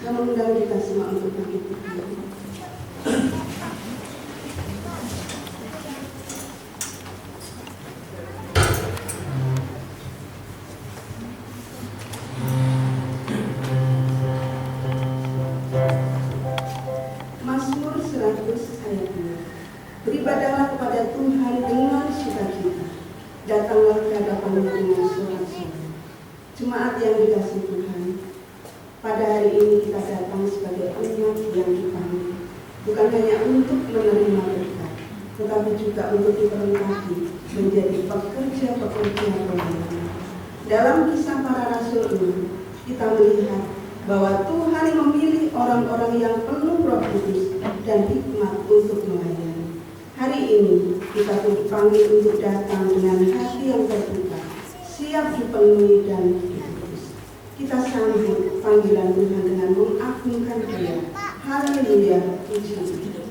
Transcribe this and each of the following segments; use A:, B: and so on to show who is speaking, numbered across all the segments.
A: yang mengundang kita semua untuk bangkit berdiri. Mazmur 100 ayat 2. Beribadahlah kepada Tuhan dengan sukacita, datanglah ke hadapan-Nya dengan sorak-sorai. Jemaat yang dikasihi Tuhan, pada hari ini kita datang sebagai umat yang dipanggil, bukan hanya untuk menerima berkat, tetapi juga untuk diperlengkapi menjadi pekerja-pekerja pelayanan. Dalam kisah para rasul ini, kita melihat bahwa Tuhan memilih orang-orang yang penuh Roh Kudus dan hikmat untuk melayani. Hari ini kita pun dipanggil untuk datang dengan hati yang terbuka, siap dipenuhi dan dikudus. Kita sambut panggilan Tuhan dengan mengagungkan Dia. Haleluya, puji Dia.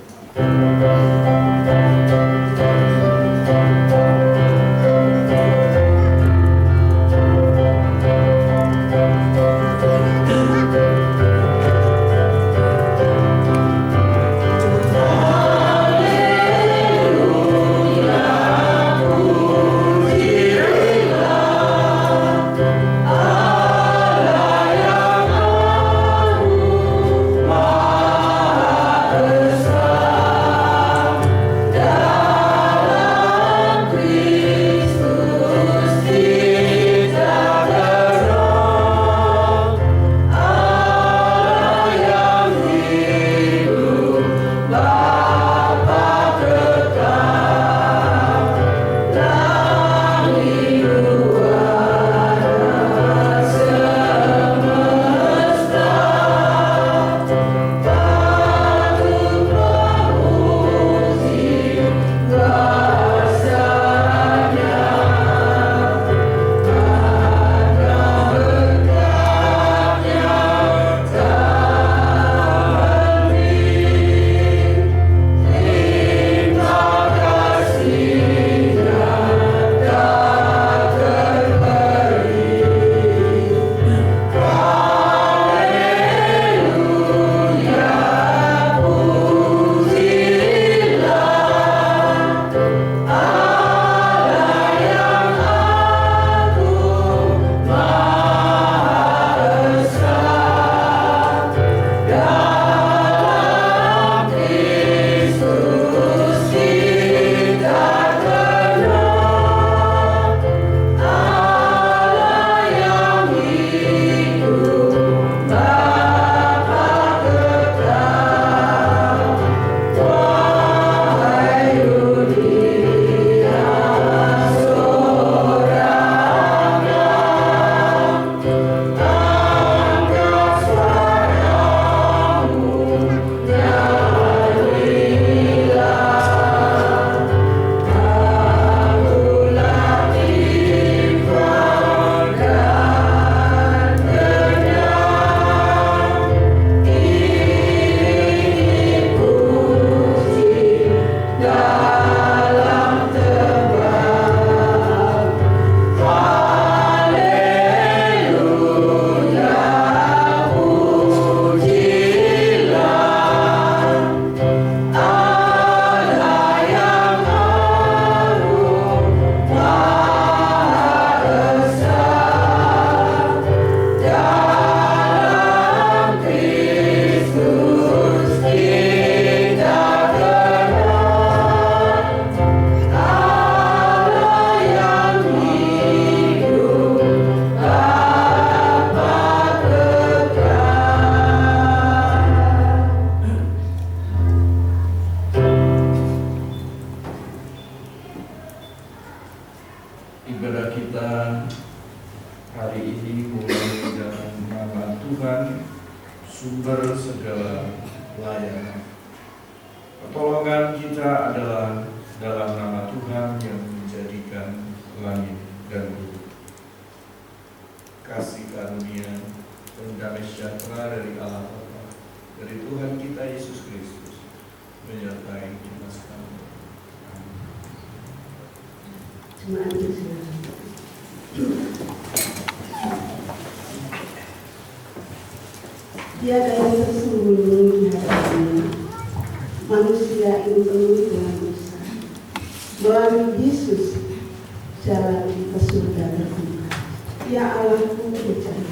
B: Ibadah kita hari ini mulai dengan nama Tuhan, sumber segala layanan. Pertolongan kita adalah dalam nama Tuhan yang menjadikan langit dan bumi. Kasih karunia dan damai sejahtera dari Allah Bapa, dari Tuhan kita Yesus Kristus, menyertai kita sekalian.
A: Jemaat Yesus. Tiada yang tersembunyi di hadapannya. Manusia ini penuh dengan dosa. Melalui Yesus, jalan ke surga terbuka. Ya Allahku, percaya.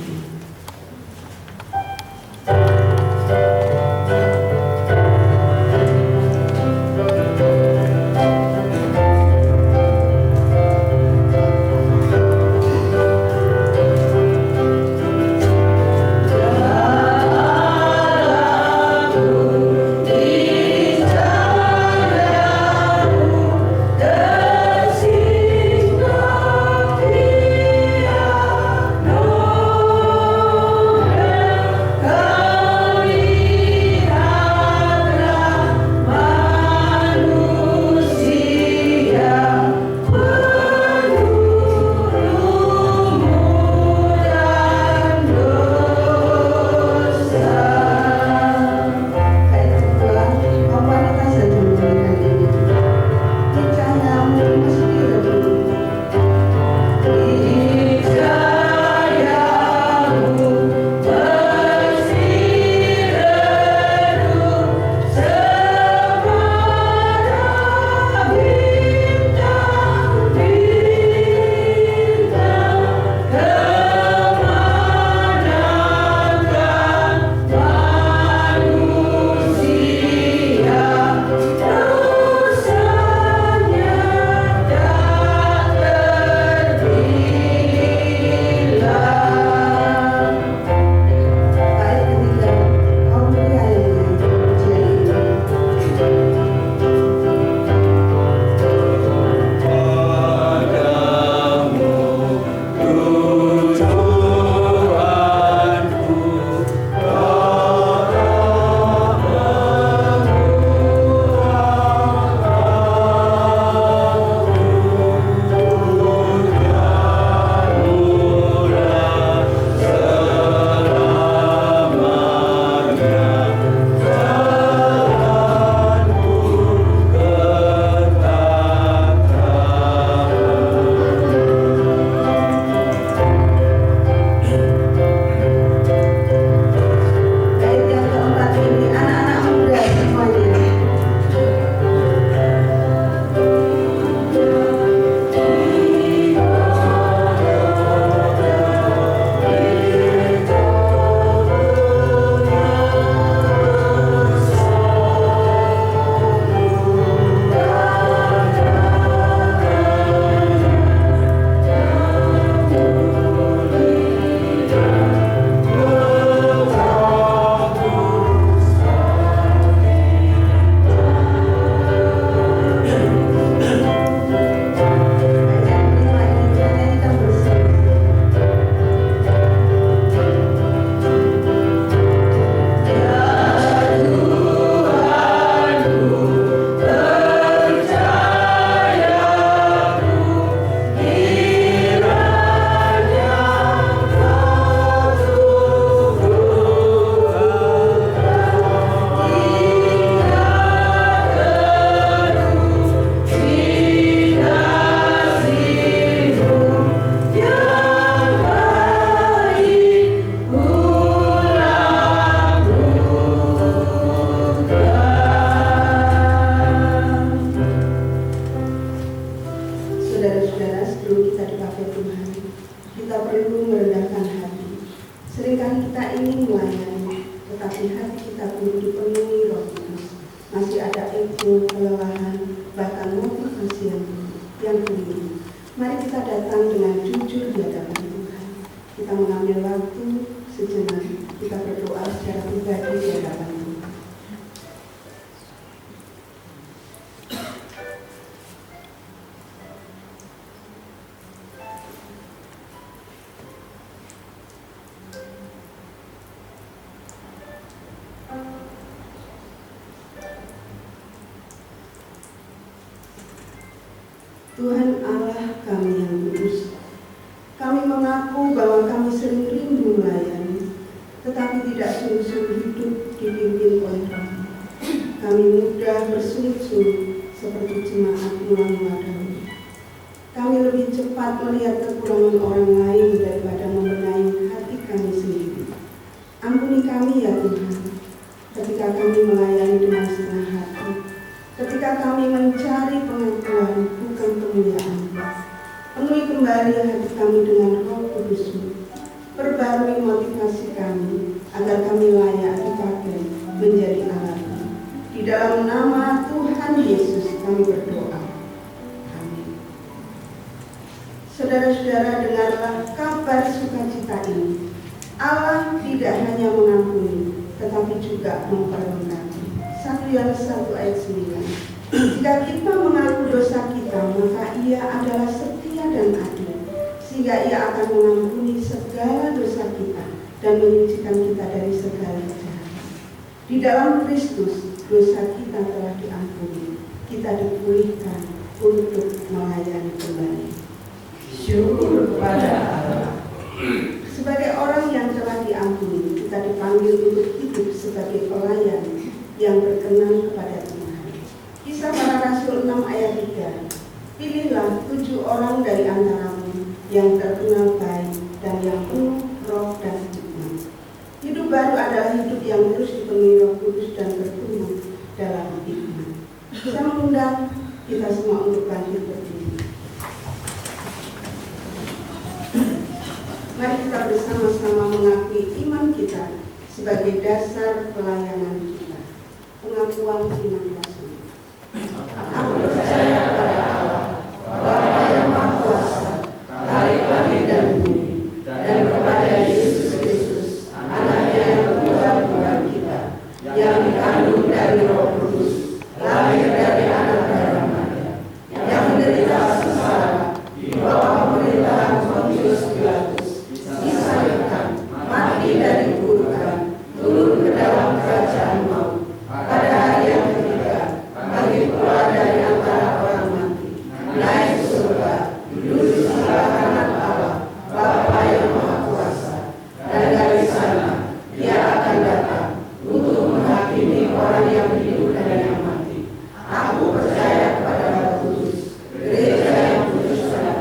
A: Tuhan Allah kami yang kudus, kami mengaku bahwa kami sering rindu melayani, tetapi tidak sungguh-sungguh hidup dipimpin oleh Roh. Kami mudah bersungut-sungut seperti jemaat mula-mula dahulu. Kami lebih cepat melihat kekurangan orang lain daripada membenahi hati kami sendiri. Ampuni kami kami ya Tuhan, ketika kami melayani dengan senang hati, ketika kami mencari pengakuan bukan kemuliaan. Penuhi kembali hati kami dengan Roh Kudus-Mu. Perbarui motivasi kami agar kami layak dipakai menjadi alat-Mu. Di dalam nama Tuhan Yesus kami berdoa. Amin. Saudara-saudara, dengarlah kabar sukacita ini. Allah tidak hanya mengampuni, tetapi juga memperlengkapi. 1 Yohanes 1 ayat 9. Jika kita mengaku dosa kita, maka Ia adalah setia dan adil, sehingga Ia akan mengampuni segala dosa kita dan menyucikan kita dari segala kejahatan. Di dalam Kristus, dosa kita telah diampuni, kita dipulihkan untuk melayani kembali. Syukur kepada Allah. Sebagai orang yang telah diampuni, kita dipanggil untuk hidup sebagai pelayan yang berkenan kepada Tuhan. Kisah Para Rasul 6 ayat 3. Pilihlah 7 orang dari antaramu yang terkenal baik dan yang penuh roh dan hikmat. Hidup baru adalah hidup yang terus dipenuhi Roh Kudus dan bertumbuh dalam hikmat. Saya mengundang kita semua untuk bangkit berdiri. Mari kita bersama-sama mengakui iman kita sebagai dasar pelayanan kita. Pengakuan iman Rasul. Aku percaya kepada Allah, Bapa yang Maha Kuasa, Khalik langit dan bumi, dan kepada Yesus Kristus, Anaknya yang Tuhan Tuhan kita, yang dikandung dari Roh Kudus, lahir dari anak darah Maria, yang menderita sengsara di bawah pemerintahan Pontius Pilatus, disalibkan, mati dan dikuburkan, turun ke dalam kerajaan maut. Pada hari yang ketiga, bangkit pula dari antara orang mati, naik ke surga, duduk di sebelah kanan Allah, Bapa yang Maha Kuasa. Dan dari sana, Dia akan datang untuk menghakimi orang yang hidup dan yang mati. Aku percaya kepada Roh Kudus, gereja yang kudus dan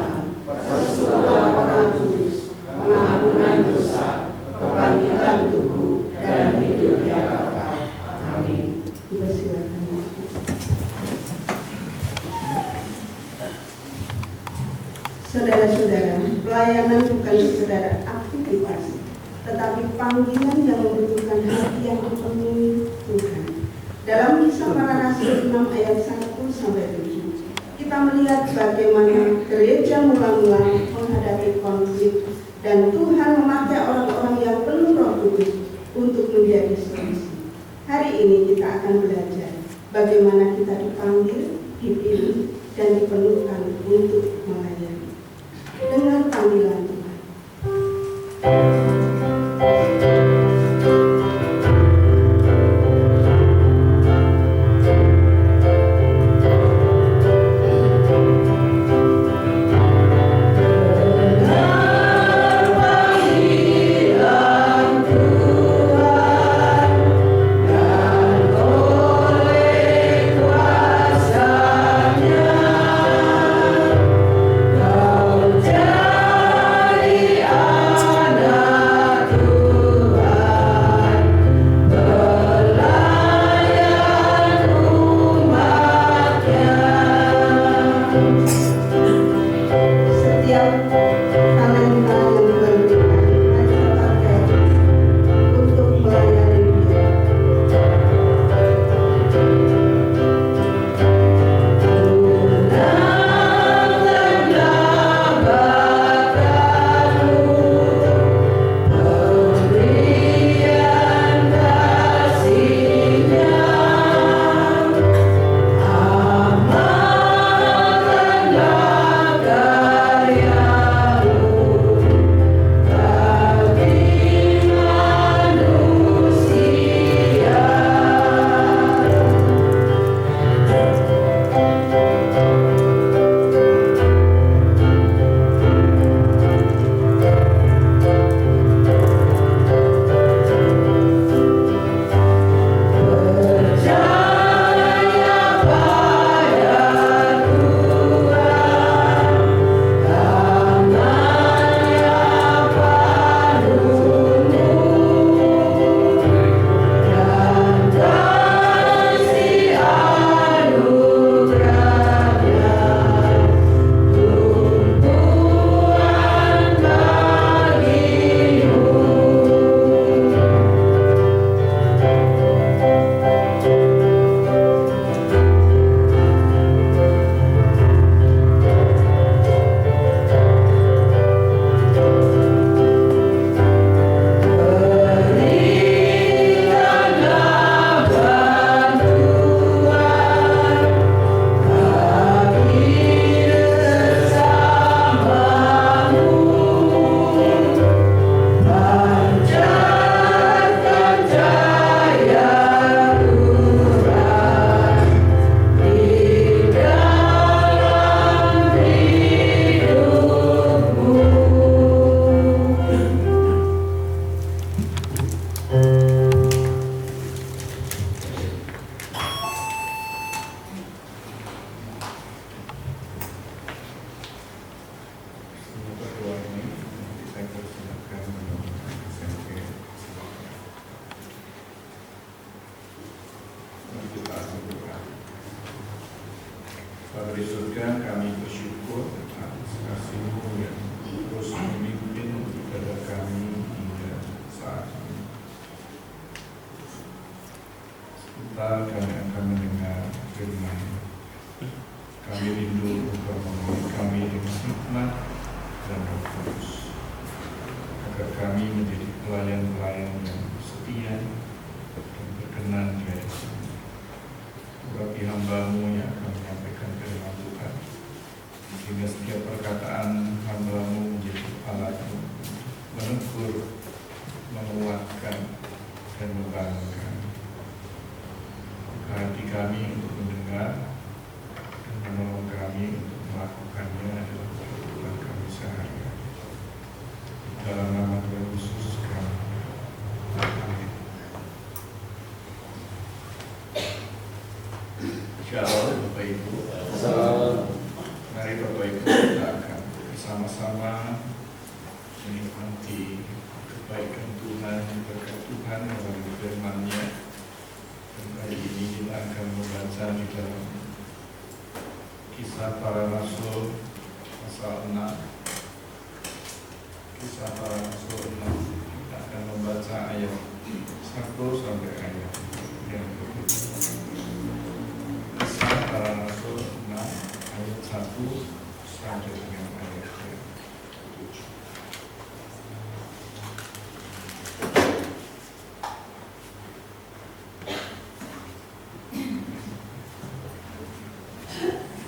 A: persekutuan orang kudus, pengampunan dosa, kebangkitan tubuh, dan hidup yang kekal. Amin. Dipersilakan. Saudara-saudara, pelayanan bukan sekedar aktivitas, tetapi panggilan yang membutuhkan hati yang dipenuhi Tuhan. Dalam Kisah Para Rasul 6 ayat 1-7, kita melihat bagaimana gereja mula-mula menghadapi konflik dan Tuhan memakai orang-orang yang penuh Roh Kudus untuk menjadi solusi. Hari ini kita akan belajar bagaimana kita dipanggil, dipilih, dan dipenuhkan untuk melayani dengan panggilan Tuhan.
C: Kau Bapa di surga, kami bersyukur atas kasih-Mu yang terus memimpin kepada kami hingga saat ini. Sebentar kami akan mendengar firman. Kami rindu Engkau memenuhi kami dengan hikmat dan Roh Kudus, agar kami menjadi pelayan-pelayan yang setia dan berkenan di hadapan-Mu. Urapi hamba-Mu yang akan menyampaikan firman Tuhan, sehingga setiap perkataan hamba-Mu menjadi alat-Mu menegur, menguatkan, dan membangunkan. Buka hati kami untuk mendengar dan menolong kami untuk melakukannya dalam kehidupan kami sehari-hari. Dalam nama Tuhan Yesus kami. Amin.
B: Shalom Bapak Ibu. Mari Bapak Ibu kita akan bersama-sama menikmati kebaikan Tuhan, berkat Tuhan melalui firman-Nya. Dan kali ini kita akan membaca di dalam Kisah Para Rasul pasal 6. Kisah Para Rasul 6. Kita akan membaca ayat 1 sampai ayat yang ke-7. Kisah Para Rasul 6 ayat 1 sampai dengan ayat yang ke-7.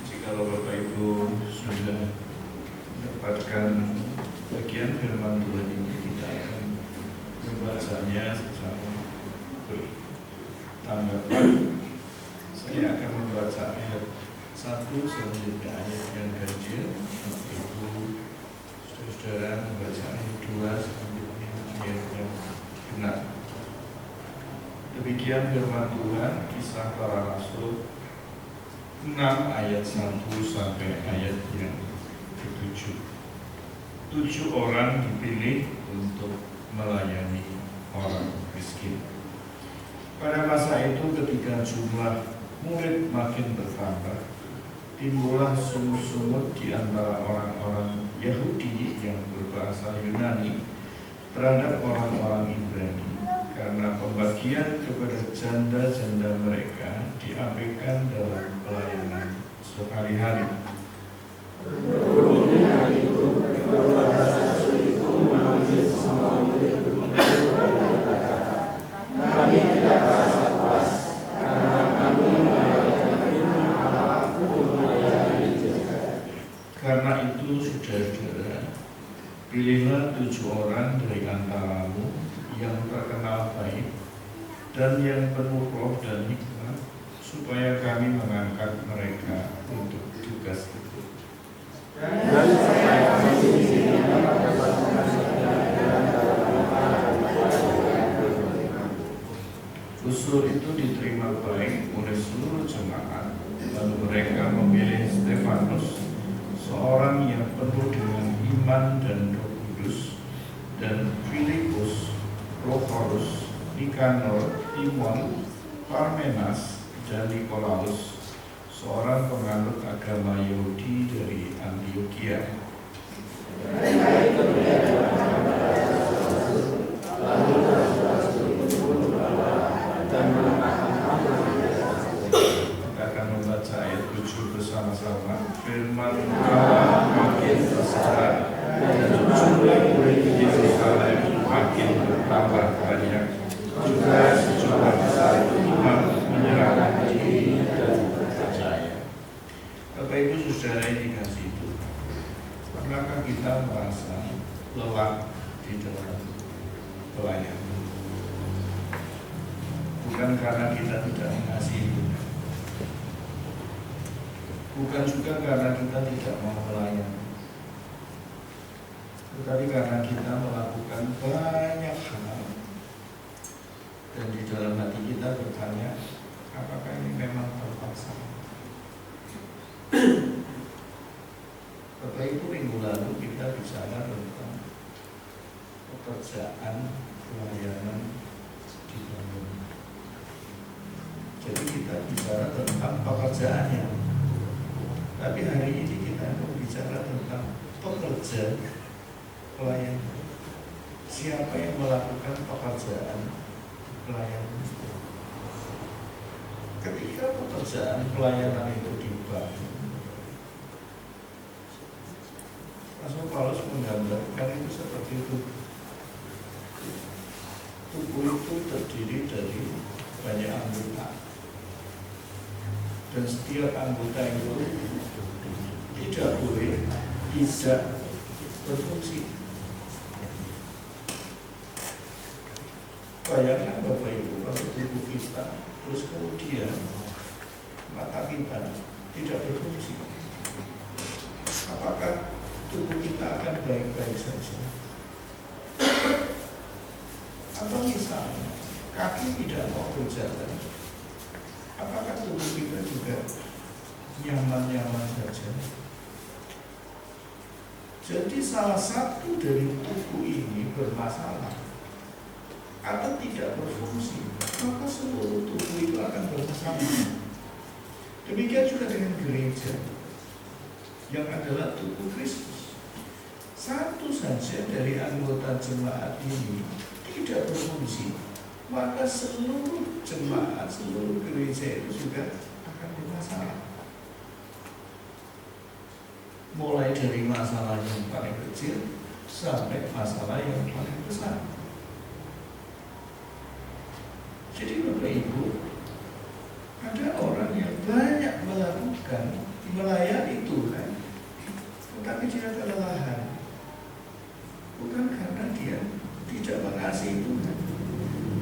B: Jikalau Bapak Ibu sudah mendapatkan bagian firman Tuhan ini, kita akan membacanya secara bertanggapan. Saya akan membaca ayat 1 selanjutnya ayat yang ganjil. Ibu saudara membaca ayat 2 selanjutnya ayat yang genap. Demikian firman Tuhan, Kisah Para Rasul 6 ayat 1 sampai ayat yang ke-7. 7 orang dipilih untuk melayani orang miskin. Pada masa itu ketika jumlah murid makin bertambah, timbullah sungut-sungut di antara orang-orang Yahudi yang berbahasa Yunani terhadap orang-orang Ibrani, karena pembagian kepada janda-janda mereka diabaikan dalam pelayanan sehari-hari. Karena itu, saudara-saudara, pilihlah 7 orang dari antaramu yang terkenal baik dan yang penuh roh dan hikmat, supaya kami mengangkat mereka untuk tugas itu. Usul itu diterima baik oleh seluruh jemaat, lalu mereka memilih Stefanus, seorang yang penuh dengan iman dan Roh Kudus, dan Filipus, Prochorus, Nikanor, Timon, Parmenas, dan Nikolaus, seorang penganut agama Yahudi dari Antioquia. Kita akan membaca ayat 7 bersama-sama. Firman Allah makin besar dan jumlah murid di Yerusalem makin bertambah banyak. Juga sejumlah besar imam menyerahkan diri dan percaya. Bapak Ibu saudara yang dikasihi Tuhan, apakah kita merasa lelah di dalam pelayanan? Bukan karena kita tidak mengasihi Tuhan, bukan juga karena kita tidak mau melayani, tetapi karena kita melakukan banyak hal dan di dalam hati kita bertanya, apakah ini memang terpaksa? Bapak Ibu, minggu lalu kita bicara tentang pekerjaan pelayanan di bangun. Jadi kita bicara tentang pekerjaannya,
C: Tapi hari ini kita mau bicara tentang pekerja pelayanan. Siapa yang melakukan pekerjaan pelayanan? Ketika pekerjaan pelayanan itu dibangun, Rasul Paulus menggambarkan itu seperti itu. Tubuh itu terdiri dari banyak anggota, dan setiap anggota itu tidak boleh tidak berfungsi. Bayangkan Bapak Ibu, kalau tubuh kita terus kemudian mata kita tidak berfungsi, apakah tubuh kita akan baik-baik saja? Atau misalnya kaki tidak mau berjalan, apakah tubuh kita juga nyaman-nyaman saja? Jadi salah satu dari tubuh ini bermasalah atau tidak berfungsi, maka seluruh tubuh itu akan bermasalah. Demikian juga dengan gereja yang adalah tubuh Kristus. Satu saja dari anggota jemaat ini tidak berfungsi, maka seluruh jemaat, seluruh gereja itu juga akan bermasalah. Mulai dari masalah yang paling kecil sampai masalah yang paling besar. Jadi Bapak Ibu, ada orang yang banyak melakukan melayani Tuhan, tetapi dia kelelahan. Bukan karena dia tidak mengasihi Tuhan,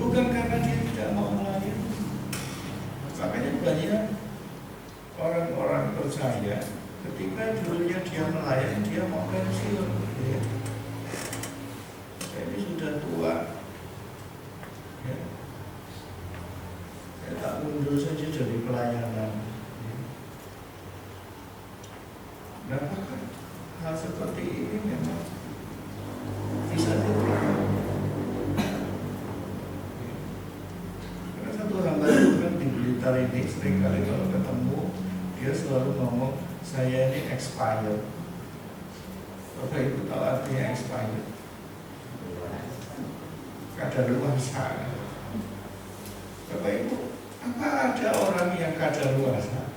C: bukan karena dia tidak mau melayani. Makanya banyak orang-orang percaya ketika dulunya dia melayani, dia mau pensiun. Ini sudah tua. Ya. Saya tak mundur saja dari pelayanan. Nah, hal seperti ini memang bisa dilakukan. Karena satu hamba Tuhan di Blitar ini seringkali kalau ketemu dia selalu ngomong, saya ini expired. Bapak Ibu tahu artinya expired? Kadaluarsa. Bapak Ibu, apa ada orang yang kadaluarsa?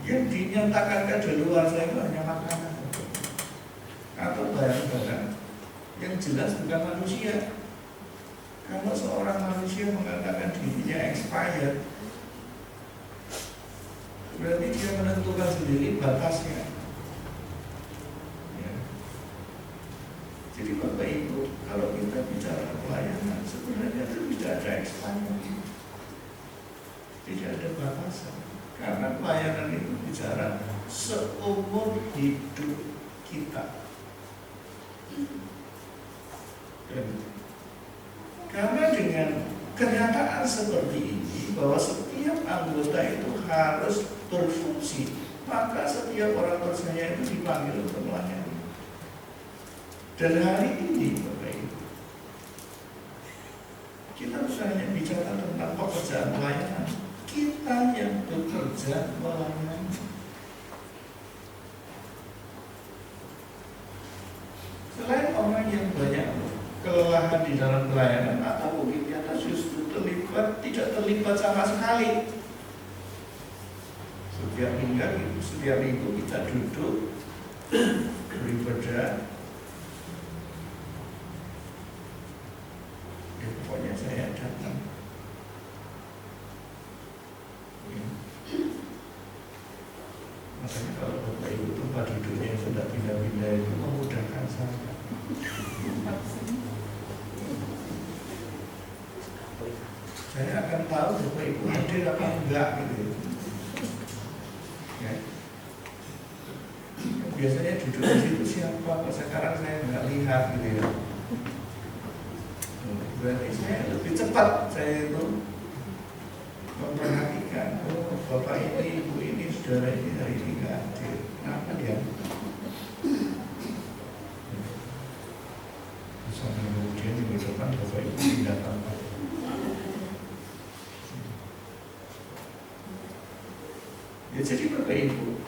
C: Yang dinyatakan kadaluarsa itu hanya makanan atau barang-barang yang jelas bukan manusia. Kalau seorang manusia mengatakan dirinya expired, berarti dia menentukan sendiri batasnya. Ya. Jadi Bapak Ibu, kalau kita bicara pelayanan, sebenarnya itu tidak ada expired, tidak ada batasan. Karena pelayanan itu bicara seumur hidup kita. Dan karena dengan kenyataan seperti ini, bahwa setiap anggota itu harus berfungsi, maka setiap orang percaya itu dipanggil untuk melayani. Dan hari ini Bapak Ibu, kita bukan hanya bicara tentang pekerjaan pelayanan, kita yang bekerja melayani. Selain orang yang banyak kelelahan di dalam pelayanan, atau mungkin kita justru tidak terlibat sama sekali. Setiap minggu kita duduk beribadah. Ya, pokoknya saya datang. Ya. Makanya kalau Bapak Ibu tempat duduknya yang sudah pindah-pindah itu memudahkan saya. Saya akan tahu Bapak Ibu hadir apa enggak gitu. Ya. Biasanya duduk di situ siapa, kok sekarang saya nggak lihat gitu ya. Berarti saya lebih cepat saya itu memperhatikan, oh Bapak ini, Ibu ini, saudara ini hari ini nggak hadir. Kenapa dia? Sampai kemudian minggu depan Bapak Ibu pindah tempat. Ya jadi Bapak Ibu,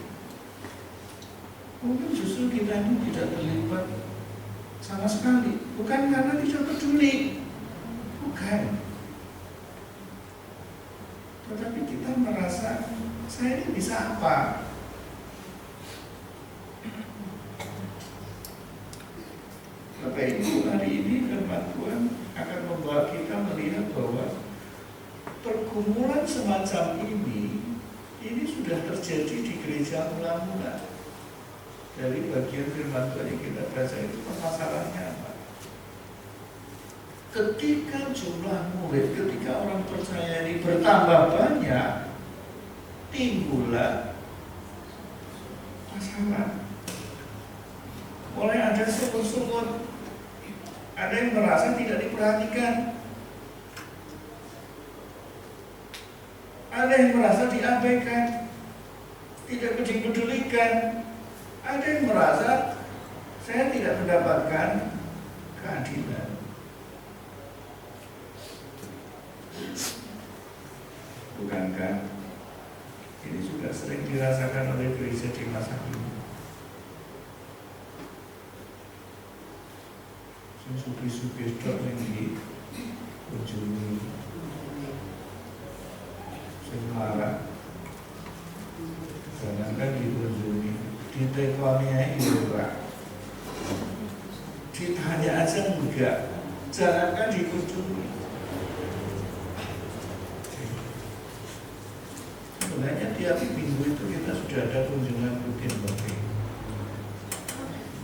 C: mungkin justru kita ini tidak terlibat sama sekali, bukan karena tidak peduli, bukan, tetapi kita merasa saya ini bisa apa? Bapak Ibu, hari ini firman Tuhan akan membawa kita melihat bahwa pergumulan semacam ini sudah terjadi di gereja mula-mula. Dari bagian firman Tuhan yang kita baca itu permasalahannya apa? Ketika jumlah murid, ketika orang percaya ini bertambah banyak, timbullah masalah. Mulai ada sumur-sumur, ada yang merasa tidak diperhatikan, ada yang merasa diabaikan, tidak dipedulikan, ada yang merasa saya tidak mendapatkan keadilan. Bukankah ini sudah sering dirasakan oleh gereja di masa ini? Supi-supi stok yang dikunjungi, semarang, jangankan dikunjungi, ditekoniai juga, ditanya aja enggak, jangankan dikunjungi. Sebenarnya tiap minggu itu kita sudah ada kunjungan rutin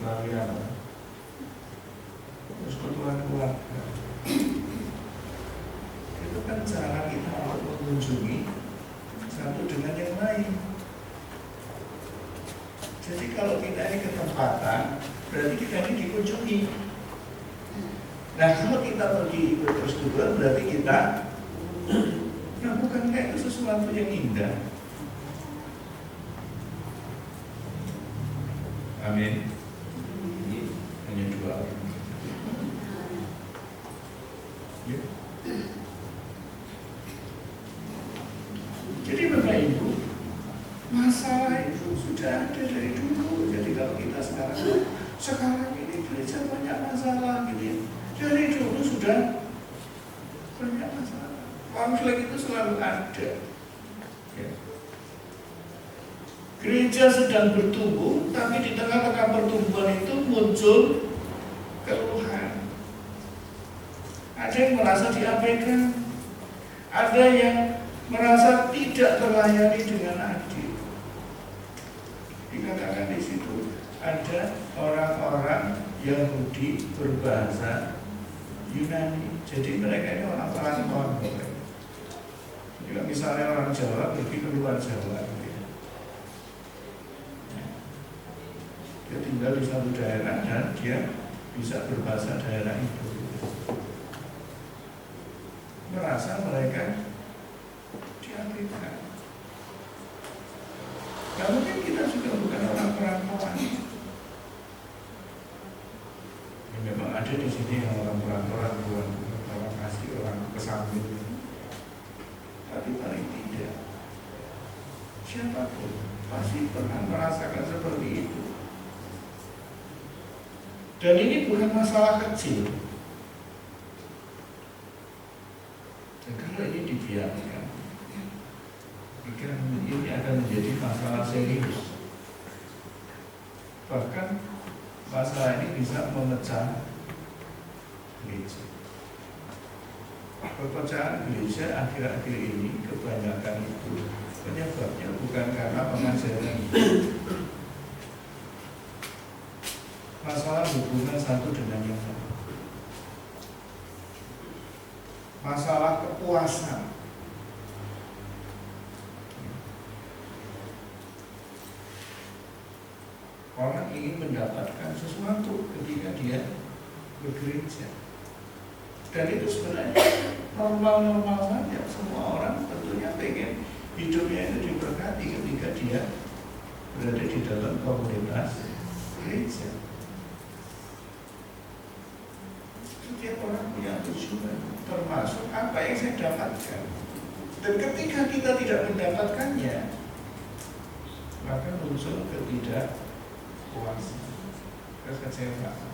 C: bagi apa? Persekutuan keluarga. Itu kan cara kita untuk mengunjungi satu dengan yang lain. Jadi kalau kita ini ketempatan, berarti kita ini dikunjungi. Nah kalau kita pergi ikut persekutuan, berarti kita bukankah itu sesuatu yang indah? Amin. Hanya dua orang. Ya. Jadi Bapak Ibu, masalah itu sudah ada dari dulu. Jadi kalau kita sekarang ini gereja banyak masalah gitu ya. Dari dulu sudah banyak masalah. Konflik itu selalu ada. Ya. Gereja sedang bertumbuh, tapi di tengah-tengah pertumbuhan itu muncul keluhan. Ada yang merasa diabaikan, ada yang merasa tidak terlayani dengan adil. Dikatakan di situ ada orang-orang Yahudi berbahasa Yunani. Jadi mereka ini orang perantauan. Jika misalnya orang Jawa pergi ke luar Jawa, dia tinggal di satu daerah dan dia bisa berbahasa daerah itu. Merasa mereka diabaikan. Nah, mungkin kita juga bukan orang perantauan. Ya, memang ada di sini yang orang perantauan, bukan orang asli, orang kesamping. Tapi paling tidak, siapapun pasti pernah merasakan seperti itu. Dan ini bukan masalah kecil. Dan kalau ini dibiarkan, ini akan menjadi masalah serius. Bahkan masalah ini bisa memecah gereja. Perpecahan gereja akhir-akhir ini kebanyakan itu penyebabnya bukan karena pengajaran, masalah hubungan satu dengan yang lain, masalah kepuasan. Orang ingin mendapatkan sesuatu ketika dia bergereja. Dan itu sebenarnya normal-normal saja. Semua orang tentunya pengen hidupnya itu diberkati ketika dia berada di dalam komunitas gereja. Setiap orang punya tujuan, termasuk apa yang saya dapatkan. Dan ketika kita tidak mendapatkannya, maka muncul ketidakpuasan, kekecewaan.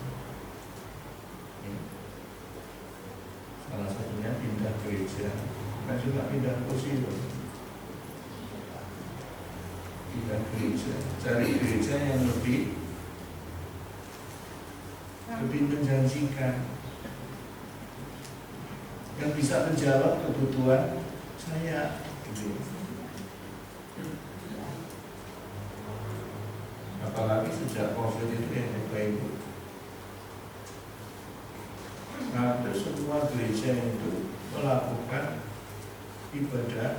C: Salah satunya pindah gereja, bukan cuma pindah kursi, pindah gereja, cari gereja yang lebih menjanjikan, yang bisa menjawab kebutuhan saya, gitu. Apalagi sejak COVID itu ya Bapak Ibu, hampir semua gereja itu melakukan ibadah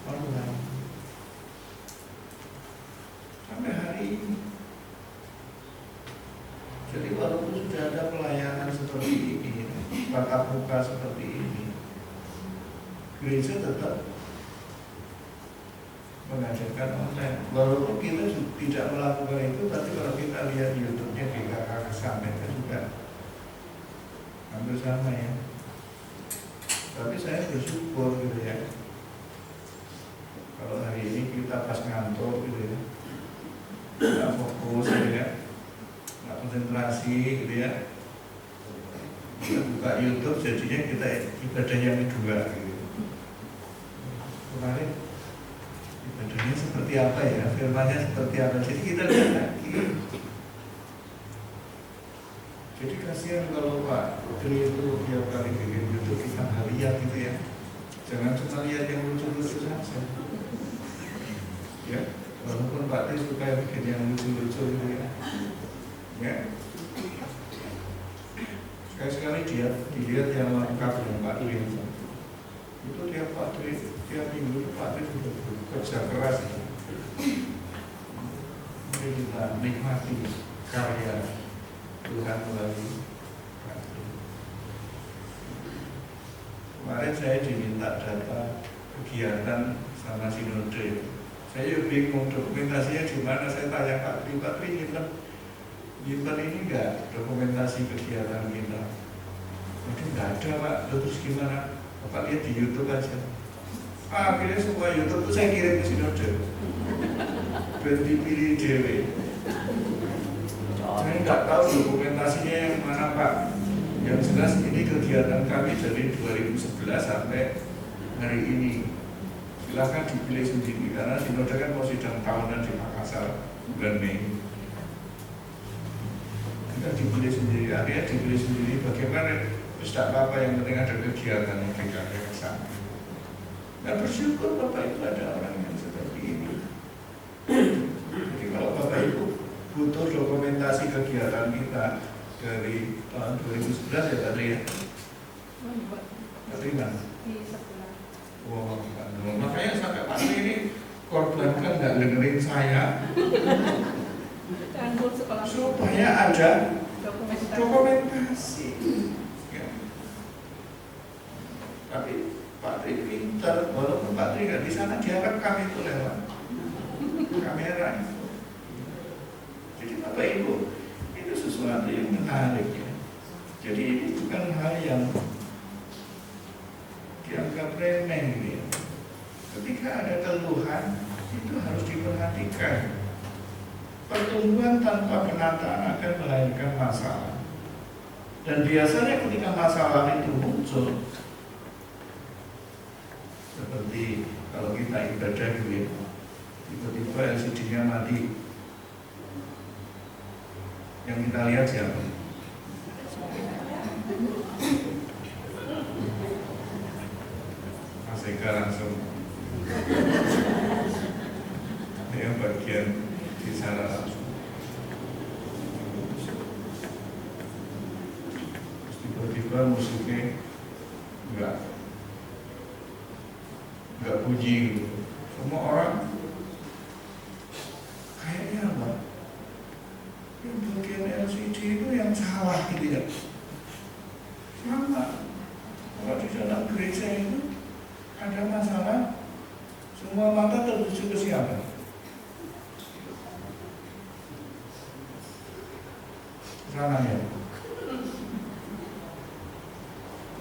C: online sampai hari ini. Jadi walaupun sudah ada pelayanan seperti ini, tatap muka seperti ini, gereja tetap mengadakan online. Walaupun kita tidak melakukan itu, tapi kalau kita lihat YouTube-nya GKK Kesamen juga hampir sama ya. Tapi saya bersyukur gitu ya, kalau hari ini kita pas ngantor gitu ya, kita fokus gitu ya, nggak konsentrasi gitu ya, kita buka YouTube jadinya kita ibadah yang kedua gitu. Kemarin ibadahnya seperti apa ya, firmannya seperti apa, jadi kita lihat lagi. Jadi kasihan kalau Pak Putri itu tiap kali bikin YouTube kita lihat gitu ya, jangan cuma lihat yang lucu-lucu saja ya, walaupun Pak Putri suka bikin yang lucu-lucu gitu ya. Sekali-sekali dia dilihat yang lengkap dengan Pak Putri itu tiap minggu Pak Putri sudah bekerja keras ya. Mari kita nikmati karya Tuhan melalui. Kemarin saya diminta data kegiatan sama sinode. Saya bingung dokumentasinya di mana. Saya tanya Pak Tri nyimpen ini enggak dokumentasi kegiatan kita? Mungkin enggak ada Pak. Terus gimana? Bapak lihat di YouTube aja. Akhirnya semua YouTube itu saya kirim ke sinode. Berarti pilih DW. Saya nggak tahu dokumentasinya yang mana Pak. Yang jelas ini kegiatan kami dari 2011 sampai hari ini. Silakan dipilih sendiri karena sinode kan mau sidang tahunan di Makassar bulan Mei. Kita dipilih sendiri, akhirnya dipilih sendiri. Bagaimana? Terus tak apa-apa, yang penting ada kegiatan yang kita ke sana. Dan bersyukur Bapak Ibu ada orang yang seperti ini. Jadi kalau Bapak Ibu butuh dokumentasi kegiatan kita dari tahun 2011 ya tadi ya. Tadi kan? Wow, makanya sampai pagi ini korbankan nggak dengerin saya supaya ada dokumentasi. Ya. Tapi Pak Tri pintar, walaupun Pak Tri nggak di sana, dia rekam itu lewat kamera. Jadi Bapak Ibu, itu sesuatu yang menarik ya. Jadi ini bukan hal yang dianggap remeh gitu ya. Ketika ada keluhan, itu harus diperhatikan. Pertumbuhan tanpa penataan akan melahirkan masalah. Dan biasanya ketika masalah itu muncul, seperti kalau kita ibadah gitu ya, tiba-tiba LCD-nya mati. Yang kita lihat siapa? Mas Eka langsung yang bagian di sana langsung. Terus tiba-tiba musiknya enggak bunyi gitu. Semua orang kayaknya apa? Yang bagian LCD itu yang salah gitu ya. Sama. Kalau di dalam gereja itu ada masalah, semua mata tertuju ke siapa? Sana ya.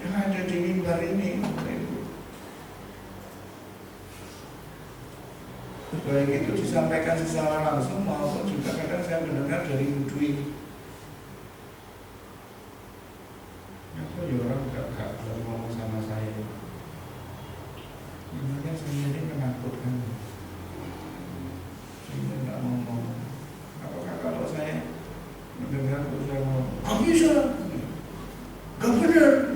C: Yang ada di mimbar ini, baik itu disampaikan secara langsung maupun juga kadang saya mendengar dari Yudhu ini. Apa ya orang gak ngomong sama saya. Gimana saya ini menakutkan. Saya gak mau ngomong. Apakah kalau saya mendengar saya ngomong, "Ah bisa, gak benar."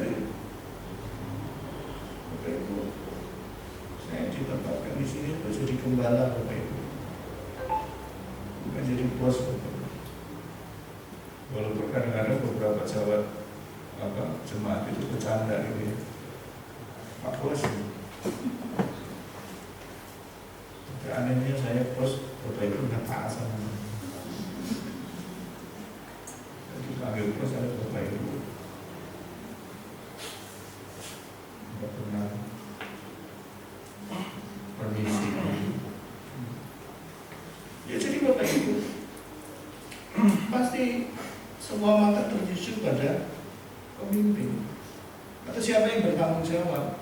C: Bapak Ibu, saya ditempatkan di sini untuk jadi gembala, Bapak Ibu, bukan jadi bos, Bapak Ibu. Walaupun kadang-kadang beberapa jemaat itu bercanda gitu ya, Pak Bos. Tapi anehnya saya bos, Bapak Ibu nggak taat sama saya. Jadi panggil bos saya Bapak Ibu. Nggak pernah permisi. Ya jadi Bapak Ibu, pasti semua mata tertuju pada pemimpin atau siapa yang bertanggung jawab.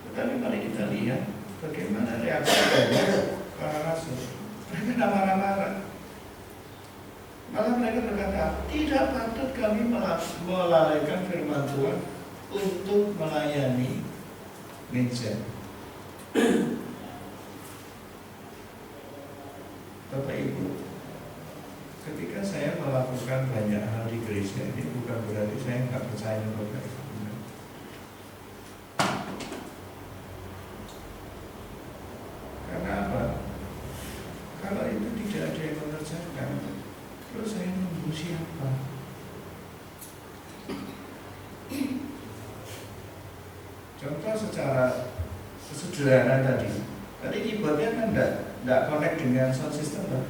C: Tetapi mari kita lihat bagaimana reaksi dari para rasul. Mereka tidak marah-marah. Malah mereka berkata, tidak patut kami melalaikan firman Tuhan untuk melayani meja. Bapak Ibu, ketika saya melakukan banyak hal di gereja ini bukan berarti saya nggak percaya Bapak Ibu. Karena apa? Kalau itu tidak ada yang mengerjakan, terus saya nunggu siapa? Contoh secara sederhana tadi keyboardnya kan tidak connect dengan sound system kan?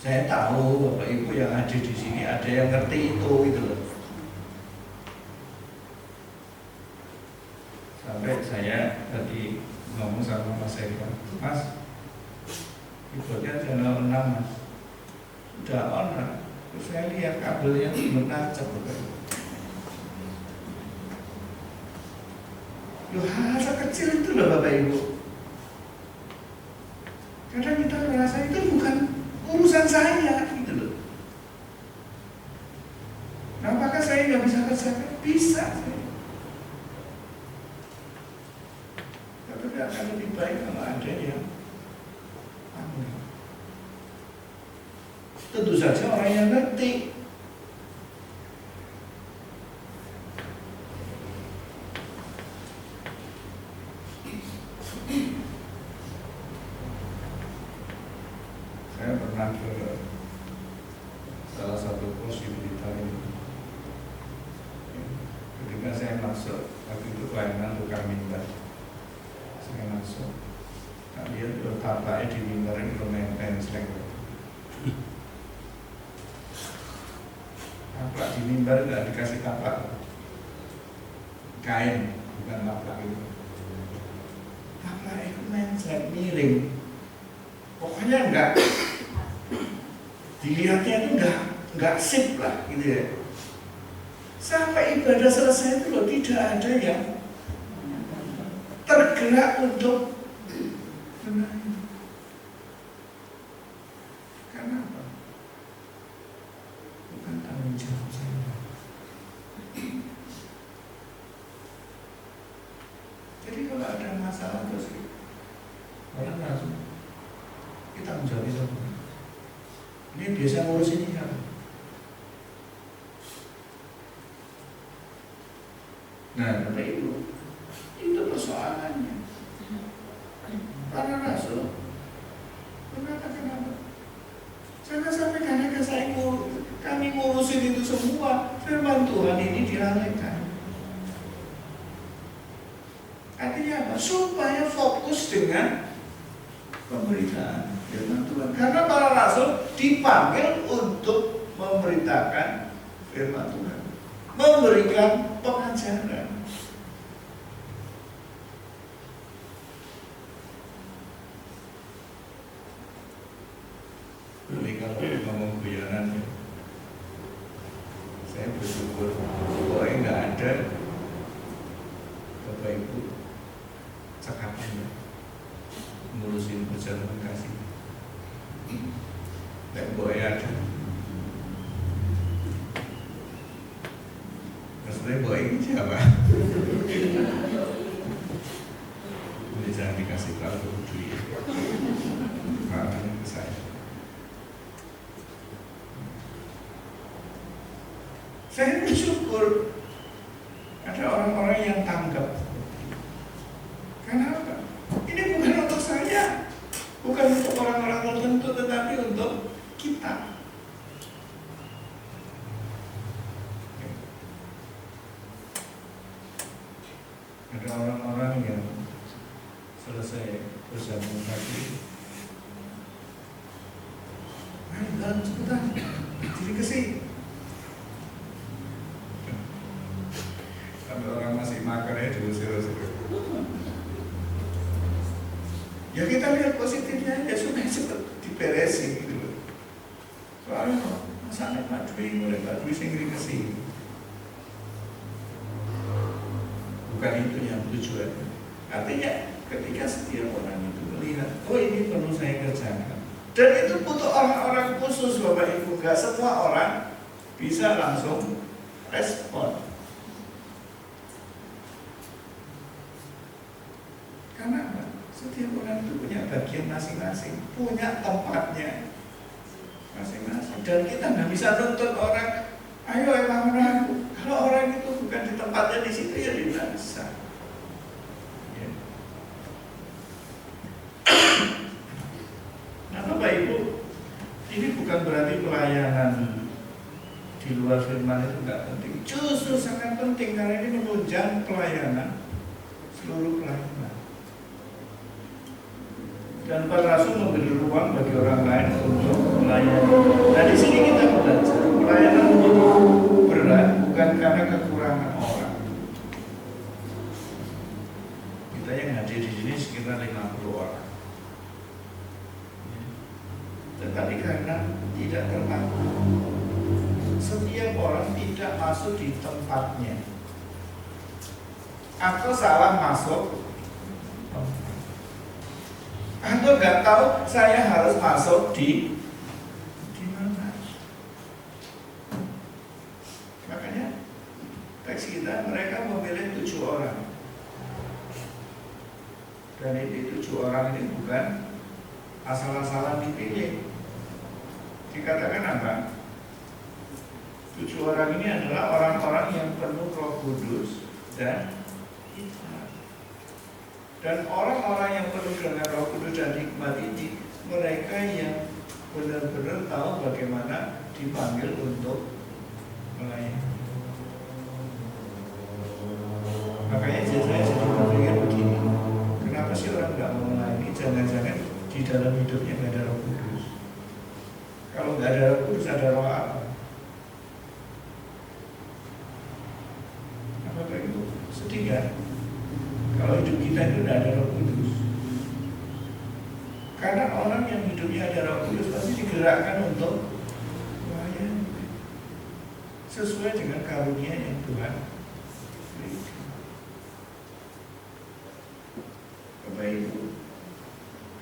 C: Saya tahu Bapak Ibu yang ada di sini ada yang ngerti itu gitu loh. Sampai saya tadi ngomong sama Mas Eka, Mas, keyboardnya channel 6 Mas, udah on lah. Terus saya lihat kabelnya belum nancap Bapak Ibu. Loh, hal kecil itu loh Bapak Ibu. Kadang kita merasa itu bukan urusan saya gitu loh. Nah, apakah saya nggak bisa kerjakan? Bisa saya. Tapi akan lebih baik kalau ada yang tentu saja orang yang ngerti. Saya pernah ke salah satu pos di Blitar ini. Ketika saya masuk, waktu itu pelayanan tukang mimbar. Saya masuk, nah, dia tapaknya di mimbar ini lumayan pensleng. Tapak di mimbar tidak dikasih tapak kain, bukan tapak itu. Tapak itu pensleng miring. Pokoknya enggak, dilihatnya itu enggak sip lah gitu ya. Sampai ibadah selesai itu loh tidak ada yang tergerak untuk benahi. Karena apa? Bukan tanggung jawab saya. Jadi kalau ada masalah terus orang langsung kita menjawab itu. Ini biasa ngurus ini kan. Nah, Bapak Ibu, itu persoalannya. Para rasul mengatakan apa? Jangan sampai karena kami ngurusin itu semua, firman Tuhan ini dilalaikan. Artinya apa? Supaya fokus dengan pemberitaan firman Tuhan. Karena para rasul dipanggil untuk memberitakan firman Tuhan, memberikan pengajaran. Ini kalau ngomong guyonan, saya bersyukur pokoknya nggak ada Bapak Ibu cakapan. berjalan kasih. Dan boleh ada. Maksudnya boleh ini siapa? Ini jangan dikasih tahu duit. Makanya ke saya. Saya bersyukur ada orang-orang yang tanggap. Kenapa? Ini bukan untuk saya, bukan untuk orang-orang tertentu, tetapi untuk kita. Ada orang-orang yang selesai berjalan kaki, ayo dalam cepetan, jadi kesini. Ada orang masih makan ya diusir-usir. Ya kita lihat positifnya aja supaya cepat diberesin gitu. Soalnya masa nek Pak Dwi mulai Pak Dwi sing kesini. Bukan itu yang tujuan. Artinya ketika setiap orang itu melihat, oh ini perlu saya kerjakan. Dan itu butuh orang-orang khusus Bapak Ibu. Gak semua orang bisa langsung respon. Karena apa? Setiap orang itu punya bagian masing-masing, punya tempatnya masing-masing. Dan kita nggak bisa nuntut orang, ayo emang aku. Kalau orang itu bukan di tempatnya di situ ya tidak bisa. Ya. Nah Bapak Ibu, ini bukan berarti pelayanan di luar firman itu nggak penting. Justru sangat penting karena ini menunjang pelayanan seluruh pelayanan. Dan para rasul memberi ruang bagi orang lain untuk melayani. Nah di sini kita belajar pelayanan menjadi berat bukan karena kekurangan orang. Kita yang hadir di sini sekitar 50 orang. Tetapi karena tidak terlaku, setiap orang tidak masuk di tempatnya atau salah masuk. Atau nggak tahu saya harus masuk di mana. Makanya teks kita mereka memilih 7 orang. Dan itu 7 orang ini bukan asal-asalan dipilih. Dikatakan apa? 7 orang ini adalah orang-orang yang penuh Roh Kudus dan hikmat. Dan orang-orang yang penuh dengan Roh Kudus dan hikmat ini mereka yang benar-benar tahu bagaimana dipanggil untuk melayani. Makanya saya jadi berpikir begini, kenapa sih orang nggak mau melayani? Jangan-jangan di dalam hidupnya nggak ada Roh Kudus. Kalau nggak ada Roh Kudus, ada roh apa? Apa itu? Sedih kan? Kalau hidup kita itu tidak ada Roh Kudus. Karena orang yang hidupnya ada Roh Kudus pasti digerakkan untuk melayani sesuai dengan karunia yang Tuhan berikan. Bapak Ibu,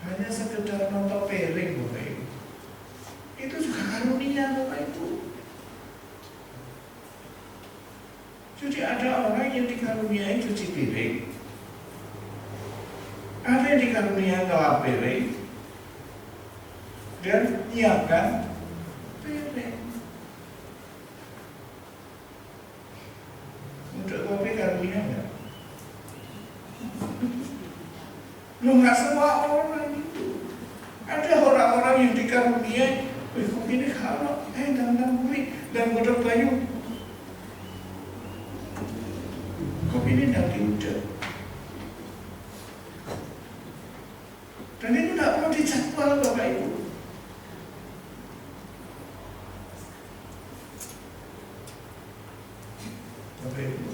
C: hanya sekedar nonton piring Bapak Ibu, itu juga karunia Bapak Ibu. Jadi ada orang yang dikaruniai cuci piring, ada yang dikaruniai ngelap piring dan nyiapkan piring. Untuk kopi karunia enggak? Lu nggak semua orang itu. Ada orang-orang yang dikaruniai, kopi ini kalau, dan kopi dan godok bayu. Kopi ini tidak diudah. Dan itu tidak perlu dijadwal Bapak Ibu. Bapak Ibu,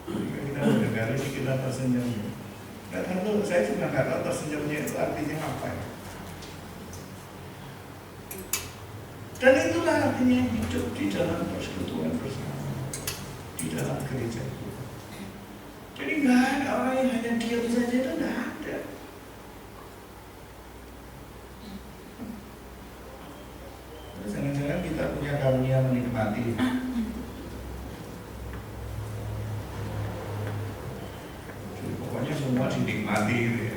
C: jika kita mendengar ini kita tersenyum. Tidak tahu, saya juga tidak tahu tersenyumnya itu artinya apa ya. Dan itulah artinya hidup di dalam persekutuan bersama, di dalam gereja. Jadi nggak ada orang yang hanya diam saja, itu nggak ada. Jadi pokoknya semua dinikmati gitu ya.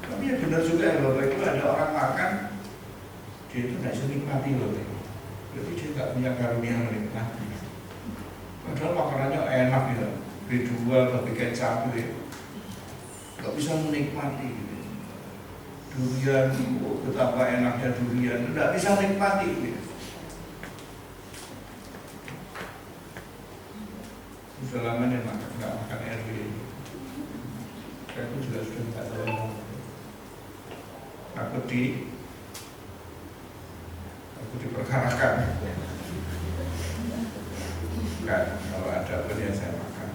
C: Tapi ya benar juga ya Bapak itu ada orang makan dia itu tidak bisa nikmati loh. Berarti dia nggak punya karunia menikmati. Padahal makanannya enak gitu, dijual pakai kecap gitu ya. Nggak bisa menikmati gitu. Durian, betapa enaknya durian, nggak bisa menikmati gitu. Sudah lama dia nggak makan RW. Saya pun juga sudah nggak tahu. Aku diperkarakan. Enggak, kalau ada pun ya saya makan.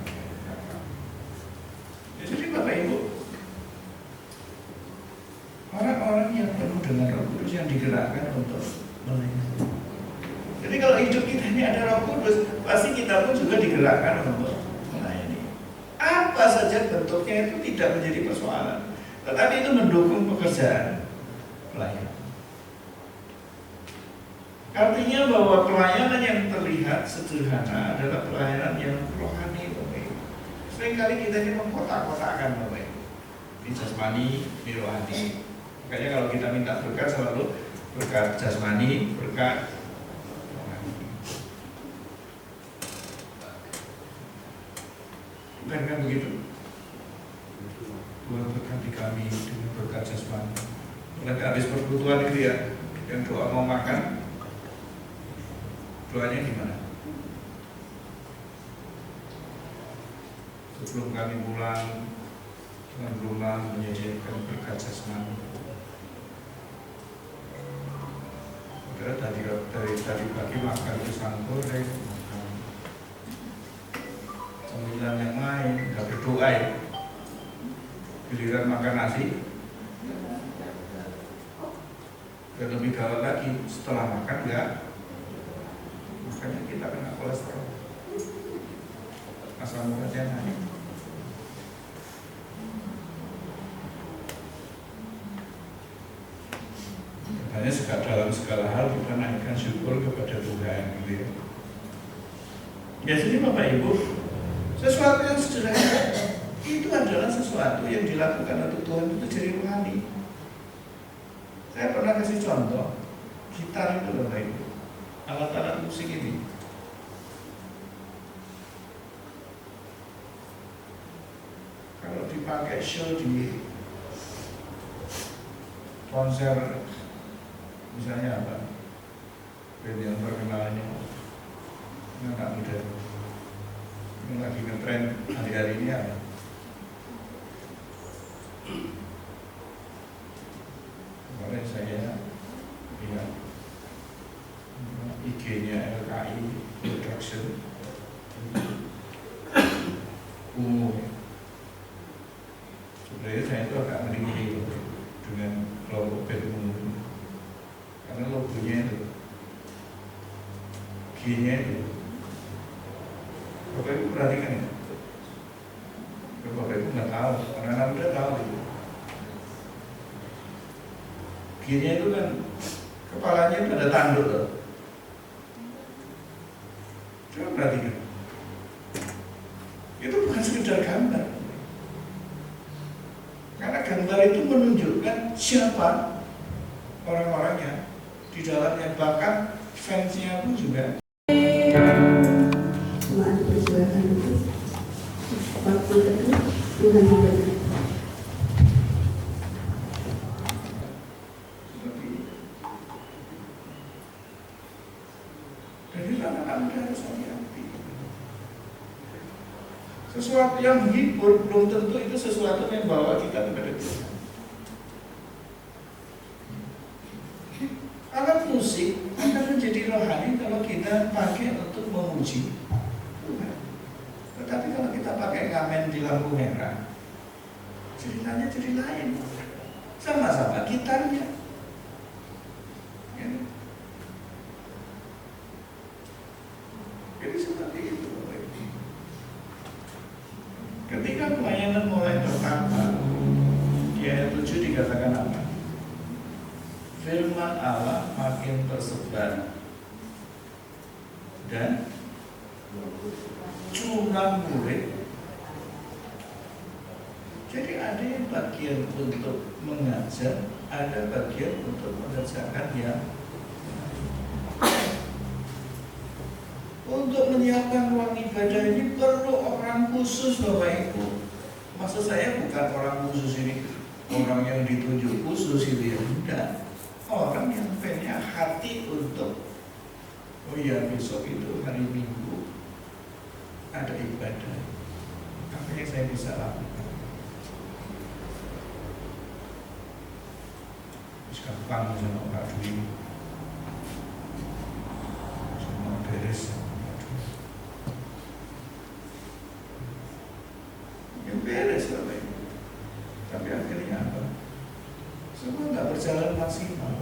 C: Ya, jadi Bapak Ibu, orang-orang yang penuh dengan Roh Kudus yang digerakkan untuk melayani. Jadi kalau hidup kita ini ada Roh Kudus, pasti kita pun juga digerakkan untuk melayani. Apa saja bentuknya itu tidak menjadi persoalan, tetapi itu mendukung pekerjaan pelayanan. Artinya bahwa pelayanan yang terlihat sederhana adalah pelayanan yang rohani, Bapak Ibu. Seringkali kita ini mengkotak-kotakkan, Bapak Ibu. Ini jasmani, ini rohani. Makanya kalau kita minta berkat selalu berkat jasmani, berkat rohani. Bukan kan begitu? Tuhan berkati kami dengan berkat jasmani. Nanti habis perbutuhan itu ya, yang doa mau makan, doanya gimana? Sebelum kami pulang dengan rumah menyediakan berkat jasmani. Padahal dari tadi pagi makan pisang goreng, cemilan yang lain, nggak berdoa ya. Giliran makan nasi, dan lebih gawat lagi setelah makan enggak. Makanya kita kena kolesterol, asam uratnya naik. Makanya dalam segala hal kita naikkan syukur kepada Tuhan gitu ya. Ya jadi Bapak Ibu, sesuatu yang sederhana itu adalah sesuatu yang dilakukan untuk Tuhan itu jadi rohani. Saya pernah kasih contoh gitar itu Bapak Ibu, alat-alat musik ini. Kalau dipakai show di konser, misalnya apa? Band yang terkenal ini, anak muda yang lagi ngetren hari-hari ini apa? Kemarin saya lihat IG-nya LKI Production umum. Sebenarnya saya itu agak ngeri dengan kelompok band umum karena logonya itu, G-nya itu, Bapak Ibu perhatikan ya. Bapak Ibu nggak tahu, karena anak muda tahu itu. G-nya itu kan kepalanya itu ada tanduk loh. Coba perhatikan. Itu bukan sekedar gambar. Karena gambar itu menunjukkan siapa orang-orangnya di dalamnya, bahkan fansnya pun juga.
A: Maaf persilakan itu. Waktu itu Tuhan memberkati.
C: Dari anak-anak muda harus hati-hati. Sesuatu yang menghibur belum tentu itu sesuatu yang membawa kita kepada Tuhan. Alat musik akan menjadi rohani kalau kita pakai untuk memuji Tuhan. Tetapi kalau kita pakai ngamen di lampu merah, ceritanya jadi lain. Sama-sama gitarnya. Ya. Jadi seperti itu. Ketika pelayanan mulai bertambah, di ayat 7 dikatakan apa? Firman Allah makin tersebar dan jumlah murid. Jadi ada yang bagian untuk mengajar, ada bagian untuk mengerjakan yang untuk menyiapkan ruang ibadah ini perlu orang khusus, Bapak Ibu. Maksud saya bukan orang khusus ini orang yang ditunjuk khusus itu ya, enggak. Orang yang punya hati untuk, oh ya besok itu hari Minggu ada ibadah, apa yang saya bisa lakukan? Terus gampang sama Pak Dwi, semua beres. Yang beres Bapak Ibu. Tapi akhirnya apa? Semua nggak berjalan maksimal.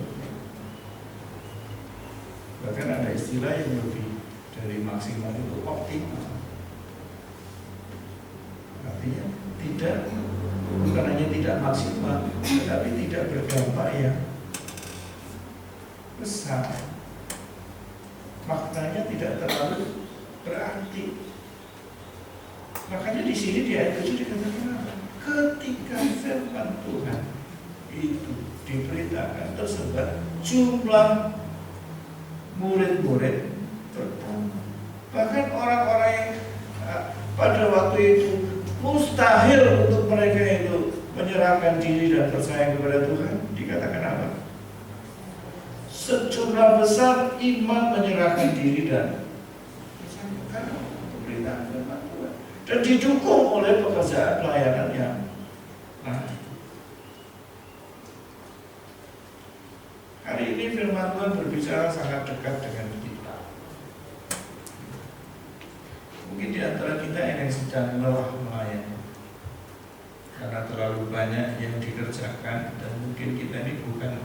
C: Bahkan ada istilah yang lebih dari maksimal itu optimal. Artinya bukan hanya tidak maksimal, tetapi tidak berdampak yang besar. Maknanya tidak terlalu berarti. Makanya di sini di ayat 7 dikatakan apa? Ketika firman Tuhan itu diberitakan tersebar, jumlah murid-murid bertambah. Bahkan orang-orang yang pada waktu itu mustahil untuk mereka itu menyerahkan diri dan percaya kepada Tuhan, dikatakan apa? Sejumlah besar iman menyerahkan diri dan percaya untuk berita firman Tuhan, dan didukung oleh pekerjaan pelayanan yang hari ini firman Tuhan berbicara sangat dekat dengan kita. Mungkin di antara kita yang sedang lelah melayani karena terlalu banyak yang dikerjakan, dan mungkin kita ini bukan,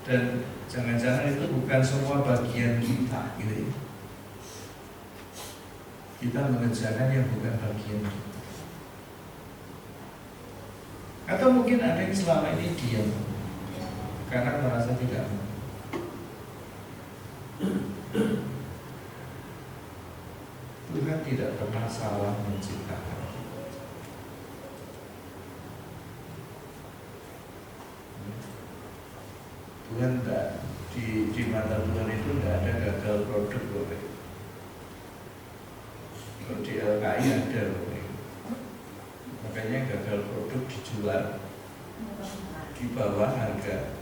C: dan jangan-jangan itu bukan semua bagian kita gitu ya. Kita mengerjakan yang bukan bagian kita. Atau mungkin ada yang selama ini diam karena merasa tidak mau. Tuhan tidak pernah salah menciptakan. Tuhan tidak, di mata Tuhan itu tidak ada gagal produk boleh. Kalau di LKI ada boleh. Makanya gagal produk dijual di bawah harga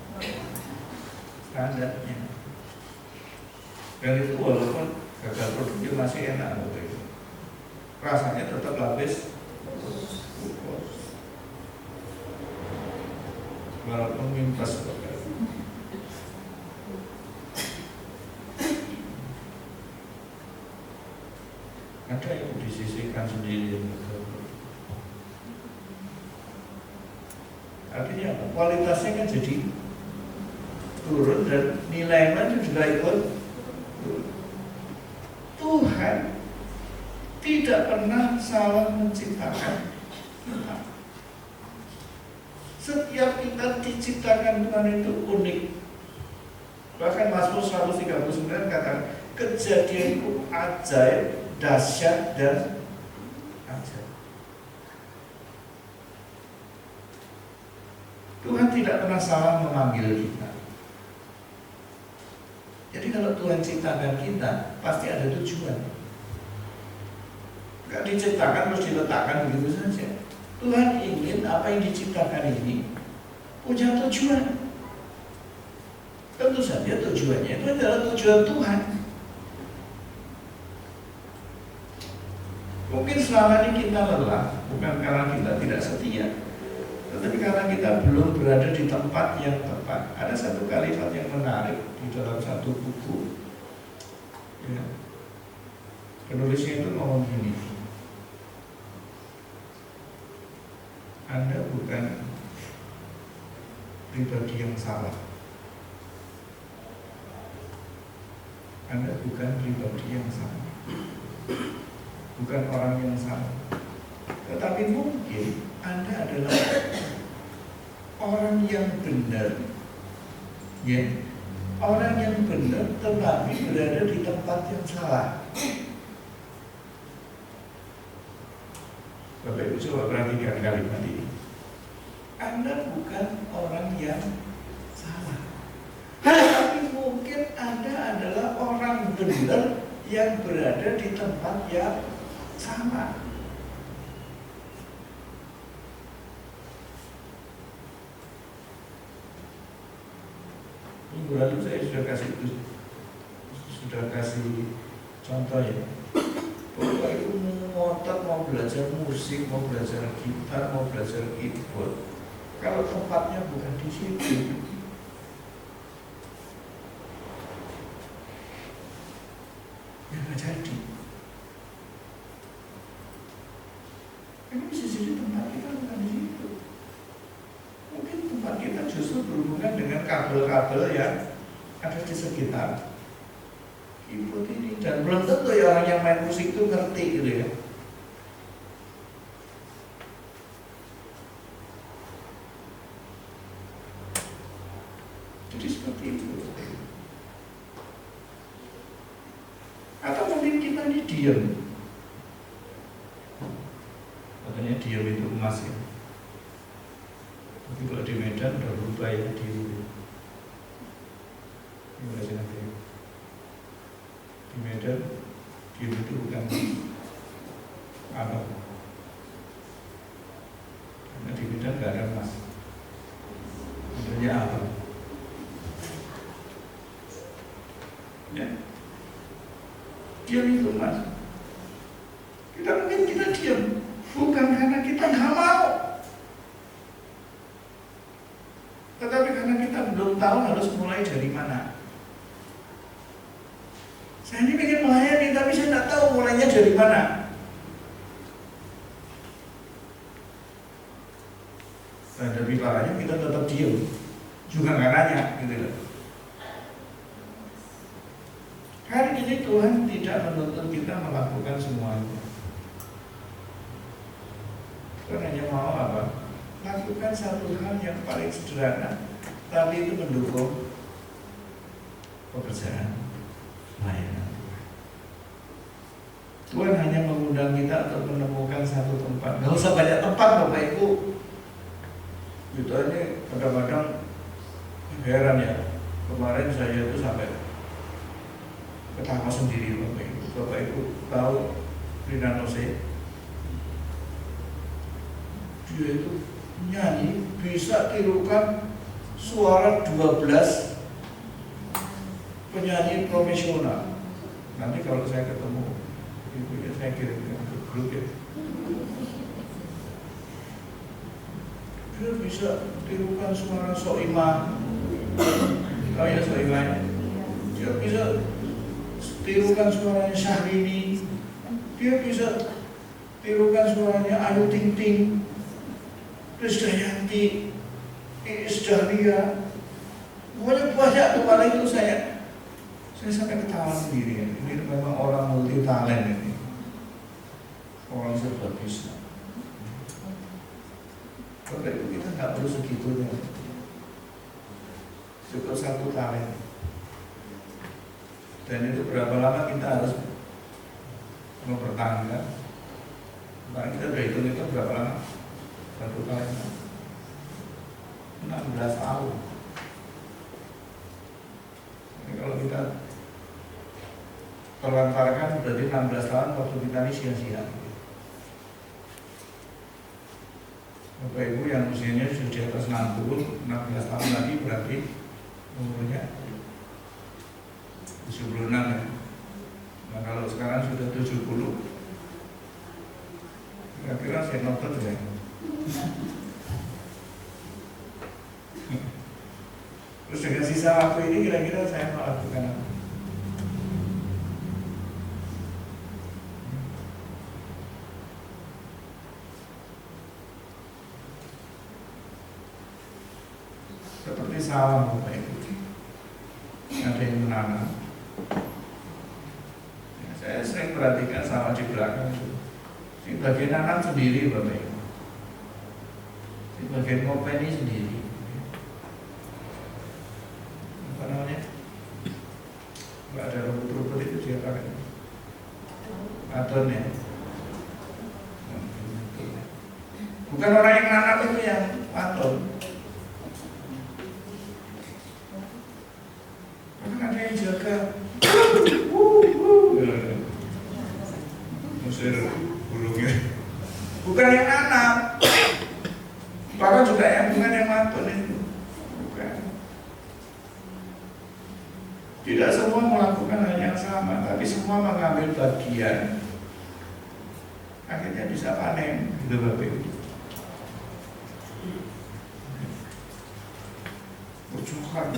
C: standarnya. Dan itu walaupun gagal produknya masih enak loh itu. Rasanya tetap lapis walaupun mimpas. Ada yang disisihkan sendiri. Artinya kualitasnya kan jadi turun dan nilainya juga ikut. Tuhan tidak pernah salah menciptakan kita. Setiap kita diciptakan Tuhan itu unik. Bahkan Mazmur 139 katakan kejadianku ajaib, dahsyat dan ajaib. Tuhan tidak pernah salah memanggil kita. Jadi kalau Tuhan ciptakan kita, pasti ada tujuan. Gak diciptakan terus diletakkan begitu saja. Tuhan ingin apa yang diciptakan ini punya tujuan. Tentu saja tujuannya itu adalah tujuan Tuhan. Mungkin selama ini kita lelah, bukan karena kita tidak setia, tetapi karena kita belum berada di tempat yang tepat. Ada satu kalimat yang menarik di dalam satu buku ya. Penulisnya itu ngomong gini, Anda bukan pribadi yang salah, Anda bukan pribadi yang salah, bukan orang yang salah, tetapi mungkin Anda adalah orang yang benar, ya, orang yang benar tetapi berada di tempat yang salah. Bapak Ibu coba perhatikan kalimat ini. Anda bukan orang yang salah, tapi mungkin Anda adalah orang benar yang berada di tempat yang salah. Minggu lalu saya sudah kasih contoh ya. Bapak Ibu ngotot mau belajar musik, mau belajar gitar, mau belajar keyboard, kalau tempatnya bukan di situ, ya nggak jadi. Ini bisa jadi tempat kita bukan di situ. Mungkin tempat kita justru berhubungan dengan kabel-kabel yang ada di sekitar keyboard ini, dan belum tentu ya orang yang main musik itu ngerti gitu ya. Jadi seperti itu. Atau mungkin kita ini diam. Katanya diam itu emas ya. Tapi kalau di Medan udah berubah ya di Medan diam itu bukan apa, karena di Medan nggak ada emas, adanya apa ya, diam itu emas. Kita mungkin kita diam bukan karena kita nggak mau, tetapi karena kita belum tahu harus mulai dari mana. Saya ini pengen melayani, tapi saya tidak tahu mulainya dari mana. Dan dari parahnya kita tetap diam, juga nggak nanya, gitu loh. Hari ini Tuhan tidak menuntut kita melakukan semuanya. Tuhan hanya mau apa? Lakukan satu hal yang paling sederhana, tapi itu mendukung pekerjaan layanan. Tuhan hanya mengundang kita untuk menemukan satu tempat. Gak usah banyak tempat Bapak Ibu. Itu aja kadang-kadang heran ya. Kemarin saya itu sampai ketawa sendiri Bapak Ibu. Bapak Ibu tahu Rina Nose? Dia itu nyanyi bisa tirukan suara 12 penyanyi profesional. Nanti kalau saya ketemu ibu ya saya kirimkan ke grup ya. Dia bisa tirukan suara Soimah. Oh ya Soimah. Dia bisa tirukan suaranya Syahrini. Dia bisa tirukan suaranya Ayu Ting Ting, Krisdayanti, Iis Dahlia. Pokoknya banyak kepala itu saya sampai ketawa sendiri ya. Ini memang orang multi talent ini. Orang serba bisa. Bapak Ibu kita nggak perlu segitunya. Cukup satu talent. Dan itu berapa lama kita harus mempertahankan? Nah, kita udah hitung itu berapa lama? Satu talent 16 tahun. Ini kalau kita terlantarkan berarti 16 tahun waktu kita ini sia-sia. Bapak Ibu yang usianya sudah di atas 60, 16 tahun lagi berarti umurnya 76 ya. Nah kalau sekarang sudah 70, kira-kira saya nonton ya. Terus dengan sisa waktu ini kira-kira saya melakukan apa? Seperti sawah Bapak Ibu, ada yang menanam. Ya, saya sering perhatikan sawah di belakang itu. Di bagian nanam sendiri Bapak Ibu, di bagian ngopeni sendiri. Apa namanya? matun ya. Bukan orang yang nanam itu yang matun. Karena ada yang jaga. Musir burungnya. Bukan yang nanam. Bahkan juga yang bukan yang matun itu. Bukan. Tidak semua melakukan hal yang sama, tapi semua mengambil bagian. Akhirnya bisa panen, gitu Bapak Ibu. Perjuangan,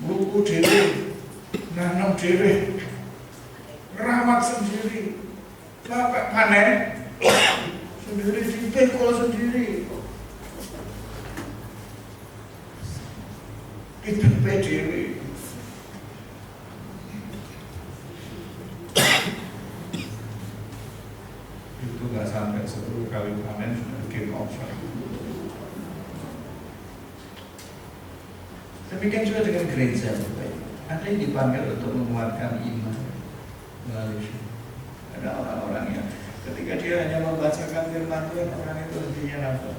C: buku diri, nanam diri, rawat sendiri, Bapak panen sendiri, dipikul sendiri, ditempe diri. Itu nggak sampai 10 kali panen sudah game over. Demikian juga dengan gereja, ada yang dipanggil untuk menguatkan iman melalui firman. Ada orang-orang yang ketika dia hanya membacakan firman Tuhan, orang itu hatinya apa?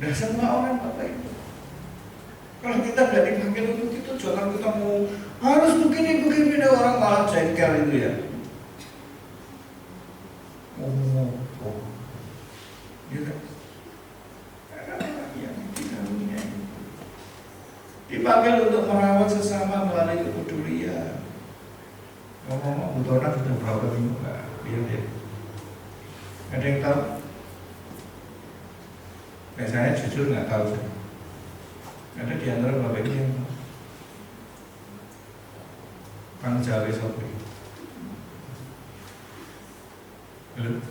C: Dan semua orang Bapak Ibu. Kalau kita tidak dipanggil untuk itu, jangan kita mau harus begini orang malah jengkel itu ya. Dipanggil untuk merawat sesama melalui kepedulian. Ngomong-ngomong, Bu Tona sudah berapa minggu nggak? Lihat ya. Ada yang tahu? Saya jujur nggak tahu. Ada di antara Bapak Ibu yang Kang Jawa Sopi. Halo.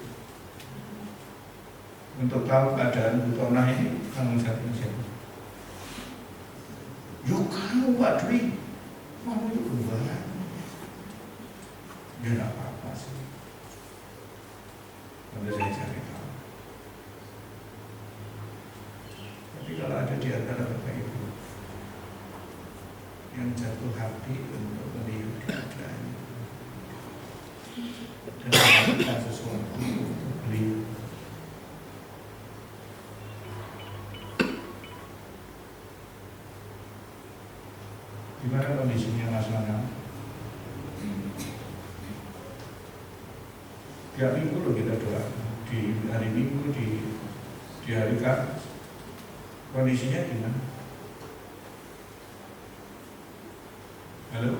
C: Untuk tahu keadaan Bu Tona ini, Kang Jawa siapa? Yuk kamu Pak Dwi, kamu itu berubah. Ya tidak apa-apa sih. Nanti saya cari tahu. Tapi kalau ada di antara Bapak Ibu yang jatuh hati untuk melihat keadaan dan melakukan sesuatu untuk beliau, gimana kondisinya Mas Nanang? Tiap minggu loh kita doa, di hari Minggu, di hari Kamis. Kondisinya gimana? Halo?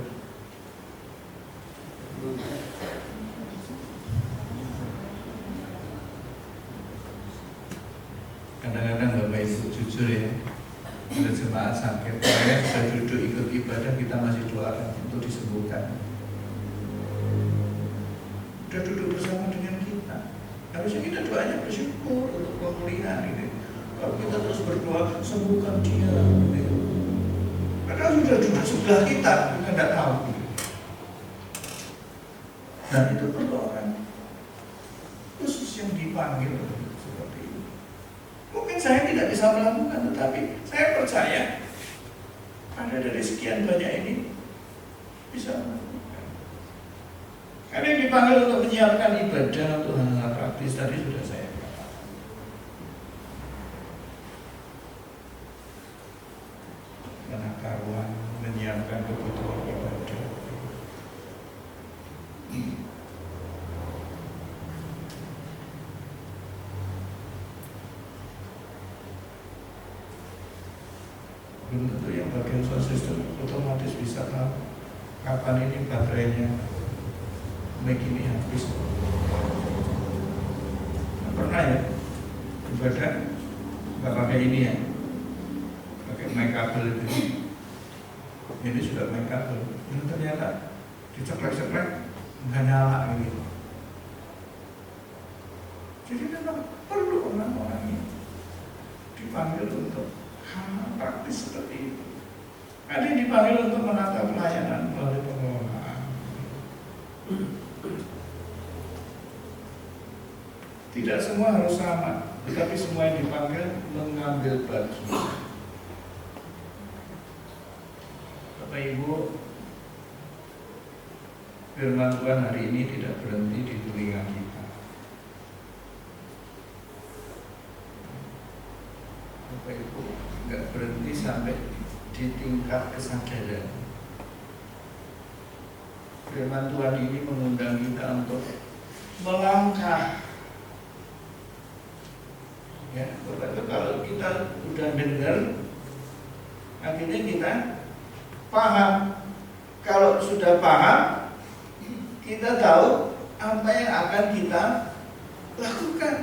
C: Kadang-kadang Bapak Ibu jujur ya, ada jemaat sakit, saya sudah duduk ikut ibadah, kita masih doakan untuk disembuhkan. Sudah duduk bersama dengan kita, harusnya kita doanya bersyukur untuk pemulihan ini. Kalau kita terus berdoa, sembuhkan dia gitu. Padahal sudah duduk sebelah kita tidak tahu gitu. Dan itu perlu orang khusus yang dipanggil seperti itu. Mungkin saya tidak bisa melakukan, tetapi saya percaya ada dari sekian banyak ini bisa melakukan. Karena yang dipanggil untuk menyiapkan ibadah untuk hal-hal praktis tadi sudah saya katakan. Penataruan, menyiapkan kebutuhan ibadah. Belum tentu yang bagian sound system otomatis bisa tahu kapan ini baterainya mic ini habis. Nah, pernah ya ibadah nggak pakai ini ya, pakai mic kabel itu. Ini sudah mic kabel, ini ternyata diceklek-ceklek nggak nyala gitu. Jadi memang perlu orang-orang ini dipanggil untuk hal praktis seperti itu. Ada yang dipanggil untuk menata pelayanan melalui pengelolaan. Tidak semua harus sama, tetapi semua yang dipanggil mengambil bagian. Bapak Ibu,
B: firman Tuhan hari ini tidak berhenti di telinga kita. Bapak Ibu, nggak berhenti sampai di tingkat kesadaran. Firman Tuhan ini mengundang kita untuk melangkah. Ya, Bapak Ibu, kalau kita udah dengar, akhirnya kita paham. Kalau sudah paham, kita tahu apa yang akan kita lakukan.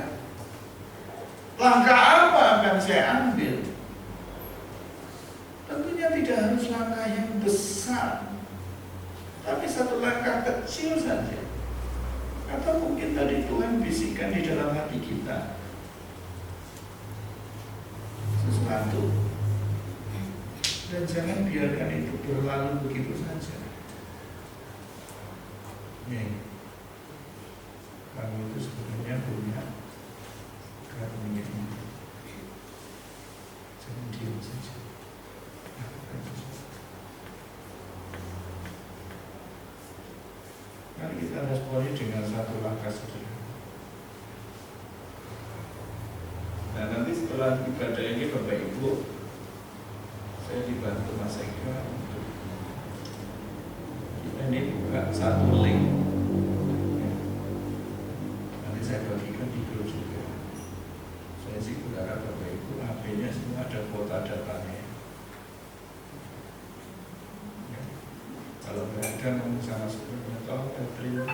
B: Langkah apa akan saya ambil? Tentunya tidak harus langkah yang besar, tapi satu langkah kecil saja. Atau mungkin tadi Tuhan bisikan di dalam hati kita sesuatu, dan jangan biarkan itu berlalu begitu saja. Kamu itu sebenarnya punya karunia ini. Jangan diam saja. Mari kita responi dengan satu langkah sederhana. Nah, nanti setelah ibadah ini Bapak Ibu, saya dibantu Mas Eka untuk ini buka satu link. Nanti saya bagikan di grup juga. Saya sih berharap Bapak Ibu HP-nya semua ada kuota datanya. Ya. Kalau nggak ada ngomong sama sebenarnya tolong baterai.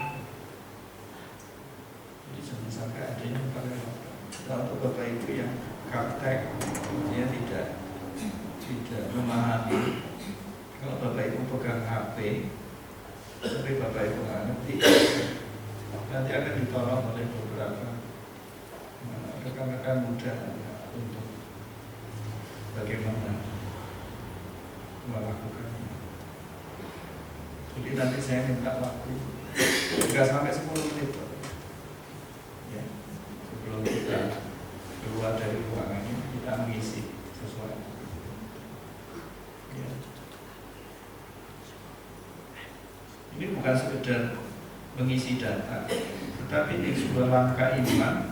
B: Jadi jangan sampai ada yang pakai laptop. Nah, untuk Bapak Ibu yang praktek, dia tidak memahami. Kalau Bapak Ibu pegang HP, tapi Bapak Ibu nggak ngerti, nanti akan ditolong oleh beberapa rekan-rekan muda untuk bagaimana melakukannya. Jadi nanti saya minta waktu nggak sampai 10 menit, ya, sebelum kita keluar dari ruangan ini kita mengisi sesuatu. Ya. Ini bukan sekedar mengisi data, tetapi ini sebuah langkah iman,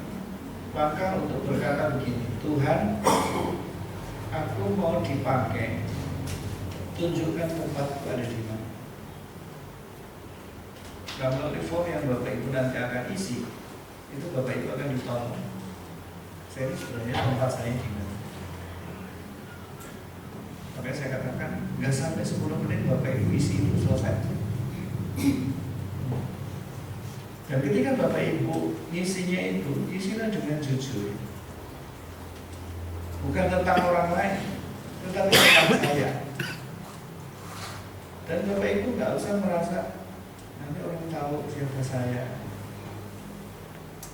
B: langkah untuk berkata begini, Tuhan, aku mau dipakai, tunjukkan tempatku ada di mana. Kalau form yang Bapak Ibu nanti akan isi, itu Bapak Ibu akan ditolong. Saya ini sebenarnya tempat saya di mana. Makanya saya katakan, nggak sampai 10 menit Bapak Ibu isi itu selesai. Dan ketika Bapak Ibu isinya itu, isilah dengan jujur. Bukan tentang orang lain, tetapi tentang saya. Dan Bapak Ibu nggak usah merasa nanti orang tahu siapa saya.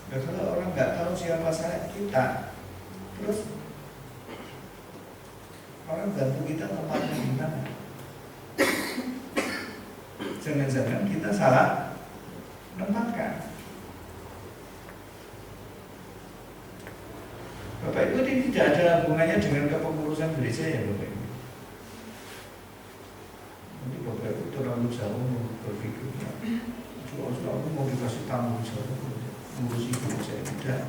B: Dan kalau orang nggak tahu siapa saya, kita, terus orang bantu kita tempatnya di mana? Jangan-jangan kita salah menempatkan. Bapak Ibu, ini tidak ada hubungannya dengan kepengurusan gereja ya Bapak Ibu. Nanti Bapak Ibu terlalu jauh berpikir, aku mau dikasih tanggung jawab mengurusi gereja, tidak.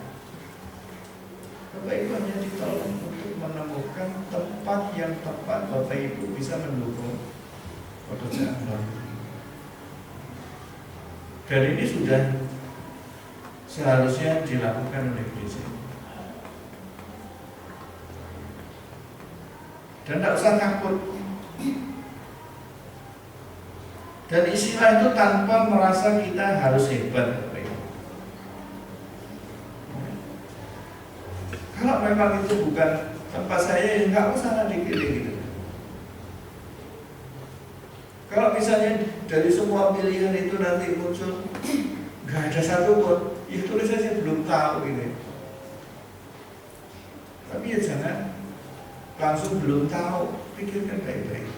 B: Bapak Ibu hanya ditolong untuk menemukan tempat yang tepat Bapak Ibu bisa mendukung pekerjaan Bapak. Dan ini sudah seharusnya dilakukan oleh gereja. Dan tidak usah takut. Dan istilah itu tanpa merasa kita harus hebat. Kalau memang itu bukan tempat saya, ya nggak usah dipilih gitu. Kalau misalnya dari semua pilihan itu nanti muncul nggak ada satu pun, ya tulis saja belum tahu gitu. Tapi ya jangan langsung belum tahu, pikirkan baik-baik.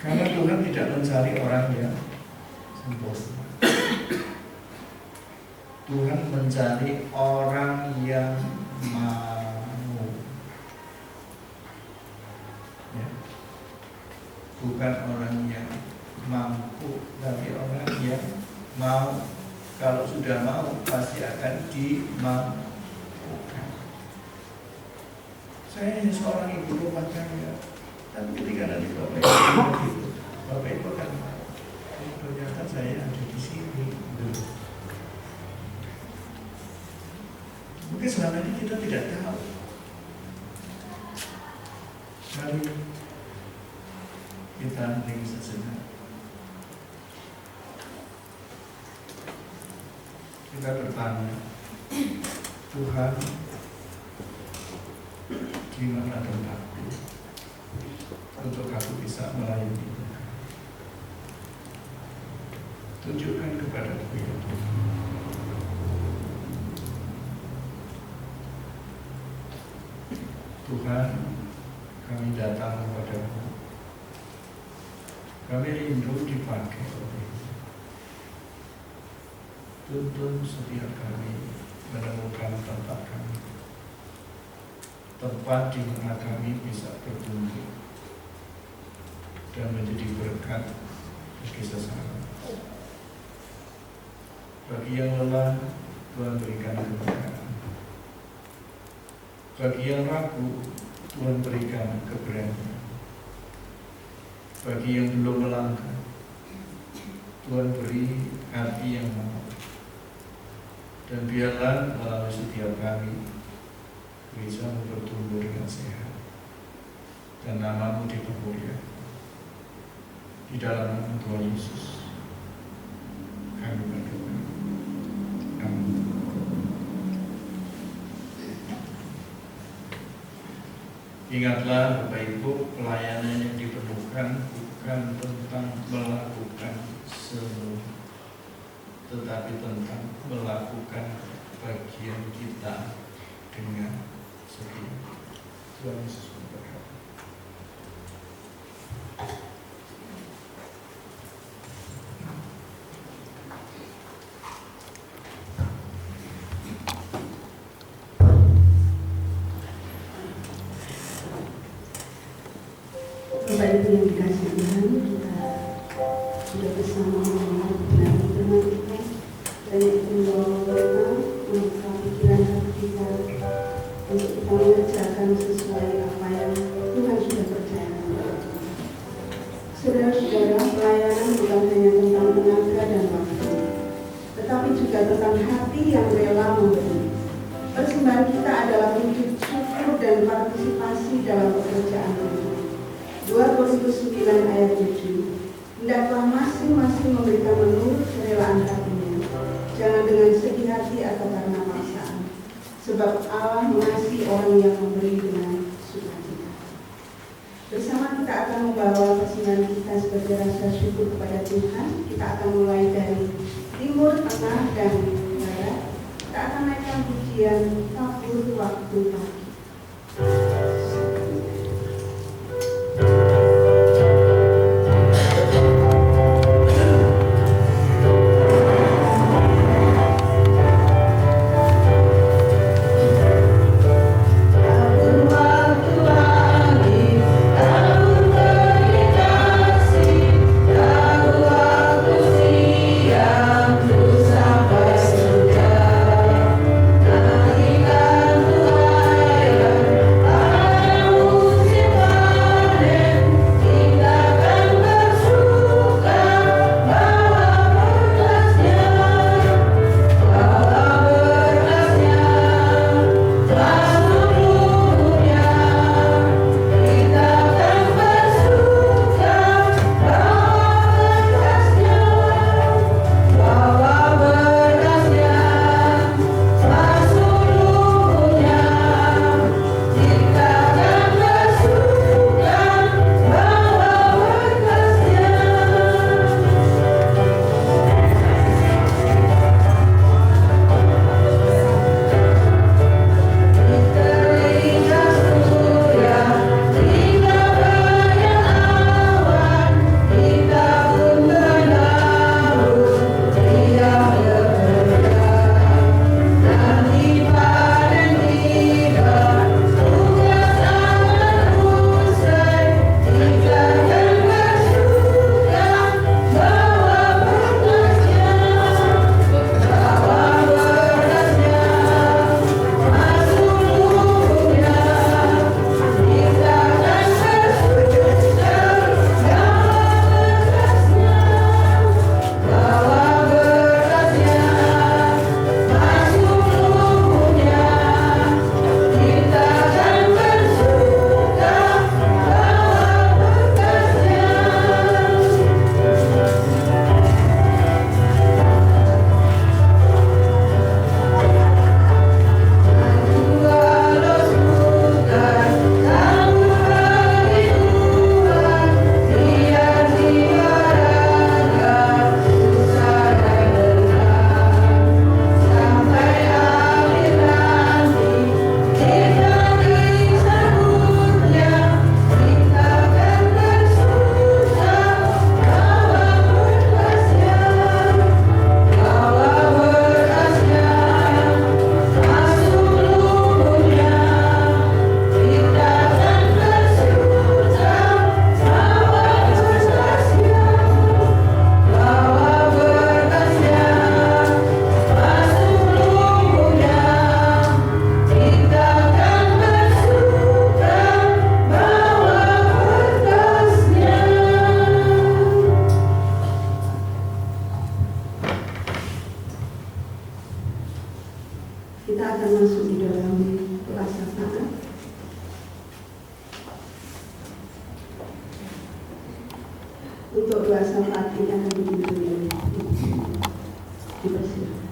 B: Karena Tuhan tidak mencari orang yang sempurna. Tuhan mencari orang yang mau, ya. Bukan orang yang mampu.
C: Kalau sudah mau pasti akan dimampukan. Saya hanya seorang ibu rumah tangga, tapi ketika nanti Bapak Ibu akan ternyata saya ada di sini. Mungkin selama ini kita tidak tahu. Mari kita hening sejenak. Kita bertanya, Tuhan, di mana tempatku untuk aku bisa melayani? Tunjukkan kepadaku ya Tuhan. Tuhan, kami datang kepadamu. Kami rindu dipakai oleh-Mu. Tuntun setiap kami menemukan tempat kami, tempat di mana kami bisa bertumbuh dan menjadi berkat bagi sesama. Bagi yang lelah, Tuhan berikan keberkahan. Bagi yang ragu, Tuhan berikan keberanian. Bagi yang belum melangkah, Tuhan beri hati yang mau. Dan biarlah melalui setiap kami bisa bertumbuh dengan sehat dan nama-Mu dipermuliakan. Di dalam nama Tuhan Yesus kami berdoa. Amin. Ingatlah Bapak Ibu, pelayanan yang diperlukan bukan tentang melakukan semua, tetapi tentang melakukan bagian kita dengan setia. Tuhan Yesus memberkati.
A: Bapak Ibu yang dikasihi Tuhan, kita sudah bersama dengan teman kita dan yang membawa kita membuka pikiran hati kita untuk kita mengerjakan sesuai apa yang Tuhan sudah percayakan kepada kita. Saudara-saudara, pelayanan bukan hanya tentang tenaga dan waktu, tetapi juga tentang hati yang rela memberi. Persembahan kita adalah wujud syukur dan partisipasi dalam pekerjaan Tuhan. 2 Korintus 9 ayat 7. Hendaklah masing-masing memberikan menurut kerelaan hatinya, jangan dengan sedih hati atau karena paksaan, sebab Allah mengasihi orang yang memberi dengan sukacita. Bersama kita akan membawa persembahan kita sebagai rasa syukur kepada Tuhan. Kita akan mulai dari timur, tengah, dan barat. Kita akan naikkan pujian tabur waktu pagi.
D: Sampai sudah, nantikan Tuhan
A: Kita akan masuk di dalam doa syafaat. Untuk doa syafaat ini akan dipimpin oleh dipersilakan.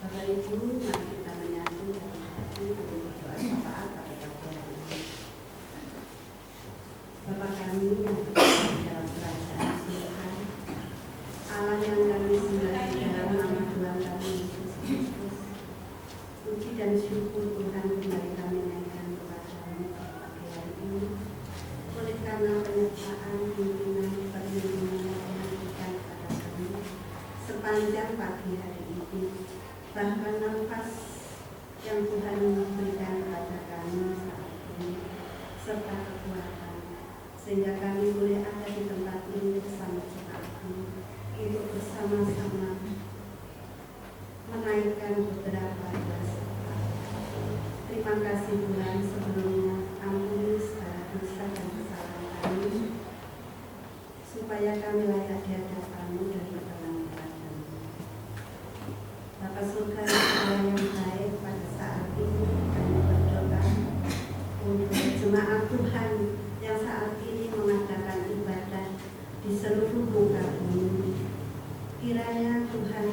A: Bapak Ibu, mari kita menyatu dalam hati untuk berdoa syafaat pada pagi hari ini. Bapa kami yang berada di dalam kerajaan surga, Allah yang kami sembah di dalam nama Tuhan kami Yesus Kristus. Puji dan syukur Tuhan kembali kami naikkan kepada-Mu pada pagi hari ini. Oleh karena penyertaan pimpinan perlindungan yang Tuhan berikan kepada kami sepanjang pagi hari ini, bahkan nafas yang Tuhan berikan kepada kami saat ini, serta kekuatan, sehingga kami boleh ada di tempat ini bersama jemaat-Mu untuk bersama-sama menaikkan beberapa doa syafaat. Terima kasih Tuhan, sebelumnya ampuni segala dosa dan kesalahan kami, supaya kami layak di hadapan-Mu dan berkenan kepada-Mu. Bapa surga yang baik, pada saat ini kami berdoa untuk jemaat Tuhan yang saat ini mengadakan ibadah di seluruh muka bumi. Kiranya Tuhan,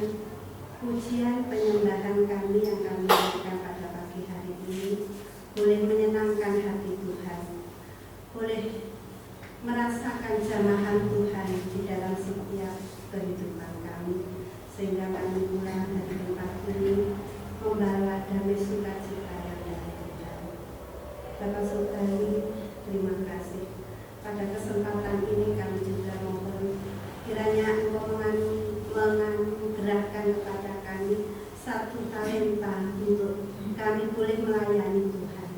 A: pujian penyembahan kami yang kami lakukan pada pagi hari ini boleh menyenangkan hati Tuhan, boleh merasakan jamahan Tuhan di dalam setiap kehidupan kami, sehingga kami pulang dari tempat ini membawa damai sukacita yang dari Tuhan. Bapak Saudari, terima kasih. Pada kesempatan ini kami juga mohon kiranya Engkau menganugerahkan kepada kami satu talenta untuk kami boleh melayani Tuhan.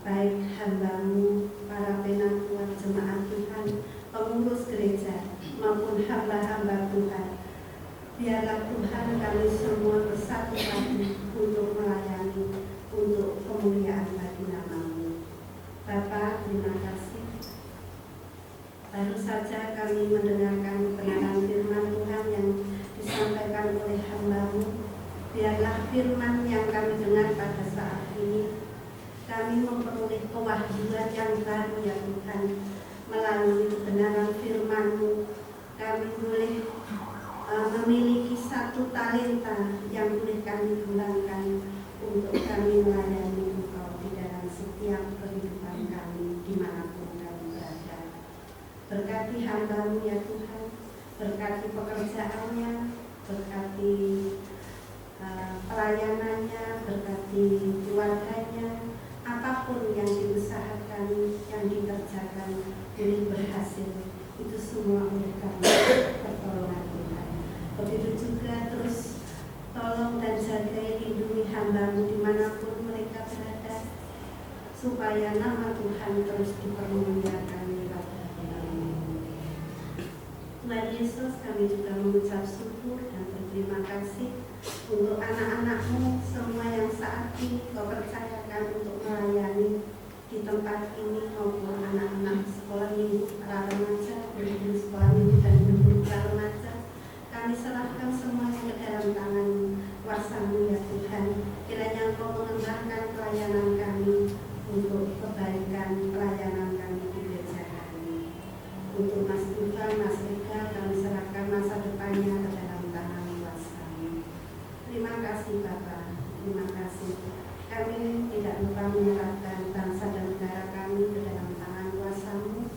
A: Baik hamba-Mu, para penatua jemaat Tuhan, pengurus gereja, maupun hamba-hamba Tuhan. Biarlah Tuhan kami semua bersatu padu untuk melayani, untuk kemuliaan bagi nama-Mu. Bapa, terima kasih. Baru saja kami mendengarkan kebenaran firman Tuhan yang disampaikan oleh hamba-Mu. Biarlah firman yang kami dengar pada saat ini, kami memperoleh kewahyuan yang baru ya Tuhan. Melalui kebenaran firman-Mu, kami boleh memiliki satu talenta yang boleh kami gunakan untuk kami melayani Engkau di dalam setiap kehidupan kami dimanapun kami berada. Berkati hamba-Mu ya Tuhan, berkati pekerjaannya, berkati pelayanannya, berkati keluarganya, apapun yang diusahakan, yang dikerjakan boleh berhasil. Itu semua oleh kami pertolongan Tuhan. Begitu juga terus tolong dan jaga lindungi hamba-Mu dimanapun mereka berada, supaya nama Tuhan terus dipermuliakan lewat hati-Mu. Tuhan Yesus, kami juga mengucap syukur dan berterima kasih untuk anak-anak-Mu semua yang saat ini Kau percayakan untuk melayani di tempat ini, maupun anak-anak sekolah minggu para remaja, guru sekolah minggu dan guru para remaja. Kami serahkan semuanya ke dalam tangan kuasa-Mu ya Tuhan. Kiranya Engkau mengembangkan pelayanan kami untuk kebaikan pelayanan kami di gereja kami. Untuk Mas Tuhan, Mas Eka, kami serahkan masa depannya ke dalam tangan kuasa-Mu. Terima kasih Bapa, terima kasih. Kami tidak lupa menyerahkan bangsa dan negara kami ke dalam tangan kuasa-Mu.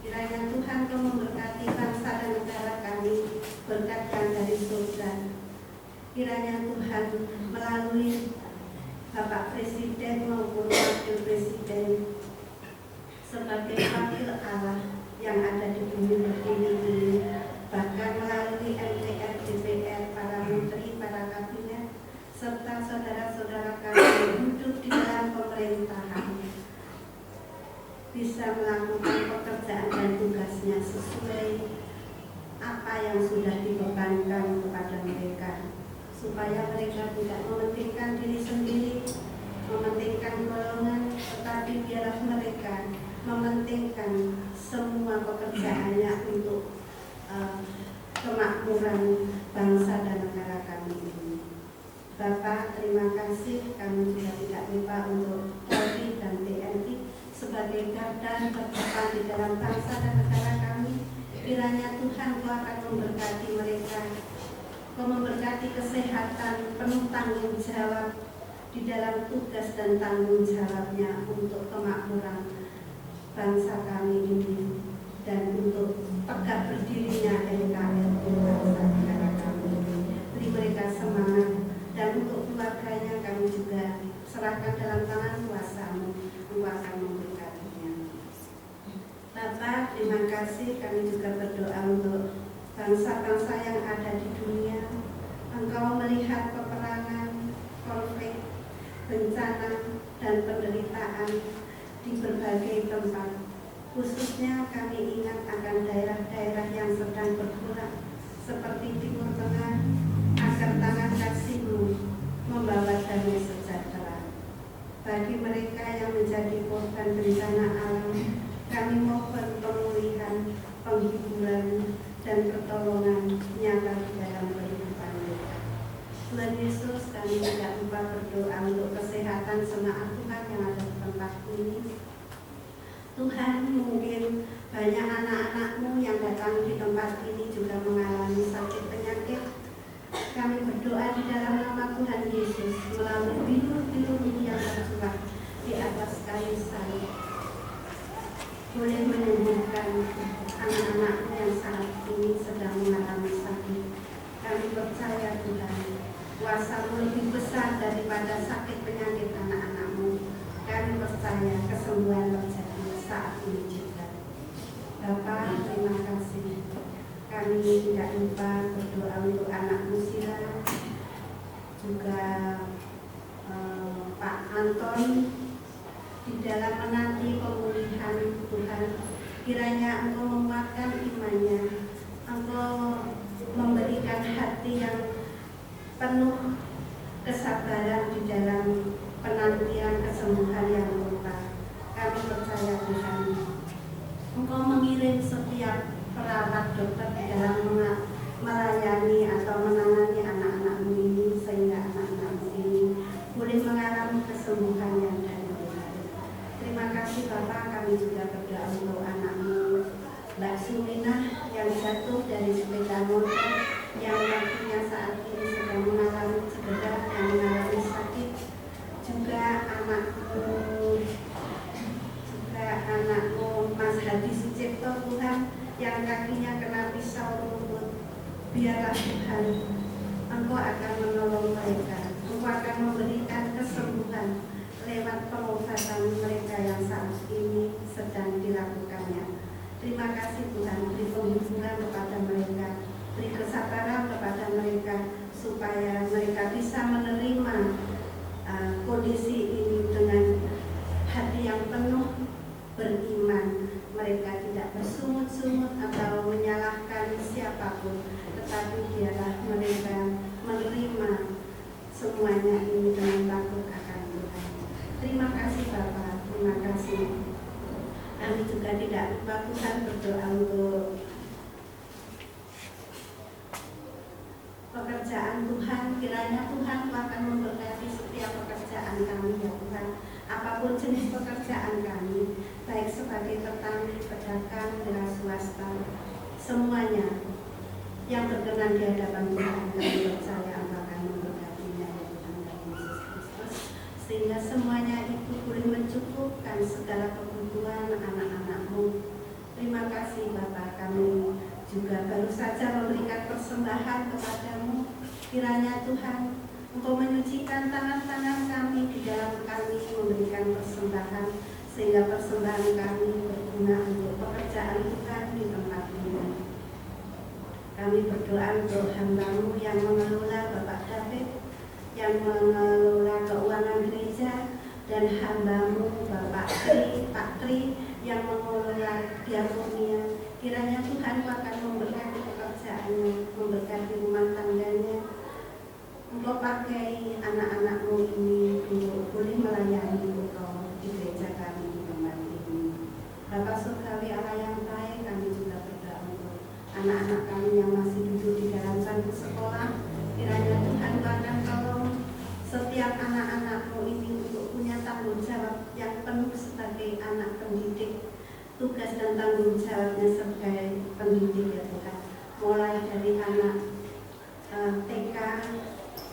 A: Kiranya Tuhan Kau memberkati bangsa dan negara kami, berkat yang dari surga. Kiranya Tuhan melalui Bapak Presiden maupun Wakil Presiden sebagai wakil Allah yang ada di bumi pertiwi ini, bahkan melalui MPR, DPR, para menteri, para kabinet, serta saudara-saudara kami yang hidup di dalam pemerintahan, bisa melakukan pekerjaan dan tugasnya sesuai apa yang sudah dibebankan kepada mereka, supaya
D: mereka tidak mementingkan diri sendiri, mementingkan golongan, tetapi biarlah mereka mementingkan semua pekerjaannya untuk kemakmuran bangsa dan negara kami ini. Bapak, terima kasih. Kami juga tidak lupa untuk Polri dan TNI sebagai garda terdepan di dalam bangsa dan negara kami. Kiranya Tuhan Kau akan memberkati mereka, Kau memberkati kesehatan, penuh tanggung jawab di dalam tugas dan tanggung jawabnya untuk kemakmuran bangsa kami ini dan untuk tegak berdirinya NKRI bangsa negara kami ini. Beri mereka semangat, dan untuk keluarganya kami juga serahkan dalam tangan kuasa-Mu. Engkau akan memberkatinya. Bapak, terima kasih. Kami juga berdoa untuk bangsa-bangsa yang ada di dunia. Engkau melihat peperangan, konflik, bencana, dan penderitaan di berbagai tempat. Khususnya kami ingat akan daerah-daerah yang sedang bergerak seperti Timur Tengah, agar tangan kasih-Mu membawa damai sejahtera. Bagi mereka yang menjadi korban bencana alam, kami mohon pemulihan, penghiburan, dan pertolongan nyata di dalam kehidupan mereka. Tuhan Yesus, kami tidak lupa berdoa untuk kesehatan jemaat Tuhan yang ada di tempat ini. Tuhan, mungkin banyak anak-anak-Mu yang datang di tempat ini juga mengalami sakit penyakit. Kami berdoa di dalam nama Tuhan Yesus melalui bilur-bilur yang tercurah di atas kayu salib, boleh menyembuhkan anak-anak-Mu yang saat ini sedang mengalami sakit. Kami percaya Tuhan, kuasa-Mu lebih besar daripada sakit penyakit anak-anak-Mu. Kami percaya kesembuhan terjadi saat ini juga. Bapak, terima kasih. Kami tidak lupa berdoa untuk anak Musila, juga Pak Anton, di dalam menanti pemulihan Tuhan. Kiranya Engkau menguatkan imannya, Engkau memberikan hati yang penuh kesabaran di dalam penantian kesembuhan yang total. Kami percaya Tuhan, Engkau mengirim setiap perawat dokter di dalam melayani atau menangani anak-anak-Mu ini, sehingga anak-anak-Mu ini boleh mengalami kesembuhan yang dari Tuhan. Terima kasih Bapak. Kami juga berdoa untuk anak-Mu Mbak Suminah yang jatuh dari sepeda motor, yang kakinya saat ini sedang mengalami cedera, yang mengalami sakit. Juga anakmu Mas Hadi Sucipto, Tuhan, yang kakinya kena pisau rumput. Biarlah Tuhan, Engkau akan menolong mereka, Engkau akan memberikan kesembuhan lewat pengobatan mereka yang saat ini sedang dilakukannya. Terima kasih Tuhan, beri penghiburan kepada mereka, beri kesabaran kepada mereka, supaya mereka bisa menerima kondisi ini dengan hati yang penuh beriman. Mereka tidak bersungut-sungut atau menyalahkan siapapun, tetapi biarlah mereka menerima semuanya ini dengan takut akan Tuhan. Terima kasih Bapak, terima kasih. Kami juga tidak lupa Tuhan berdoa untuk pekerjaan Tuhan. Kiranya Tuhan akan memberkati setiap pekerjaan kami ya Tuhan. Apapun jenis pekerjaan kami, baik sebagai petani, pedagang, wira swasta, semuanya yang berkenan di hadapan Tuhan, kami percaya Engkau akan memberkatinya ya Tuhan Yesus Kristus, sehingga semuanya itu boleh mencukupkan segala kebutuhan anak-anak-Mu. Terima kasih Bapak, kami juga baru saja memberikan persembahan kepadamu. Kiranya Tuhan, Engkau menyucikan tangan-tangan kami di dalam kami memberikan persembahan, sehingga persembahan kami berguna untuk pekerjaan Tuhan di tempat ini. Kami berdoa untuk hamba-Mu yang mengelola Bapak David, yang mengelola keuangan gereja, dan hamba-Mu Bapak Tri, Pak Tri, yang mengelola diakonia. Kiranya Tuhan akan memberkati pekerjaannya, memberkati rumah tangganya. engkau pakai anak-anakmu ini untuk boleh melayani engkau di gereja kami di tempat ini. Bapa Surgawi Allah yang baik, kami juga berdoa untuk anak-anak kami yang masih duduk di dalam bangku sekolah. Kiranya Tuhan akan tolong setiap anak-anakmu ini untuk punya tanggung jawab yang penuh sebagai anak pendidik, tugas dan tanggung jawabnya sebagai pendidik ya Tuhan, mulai dari anak TK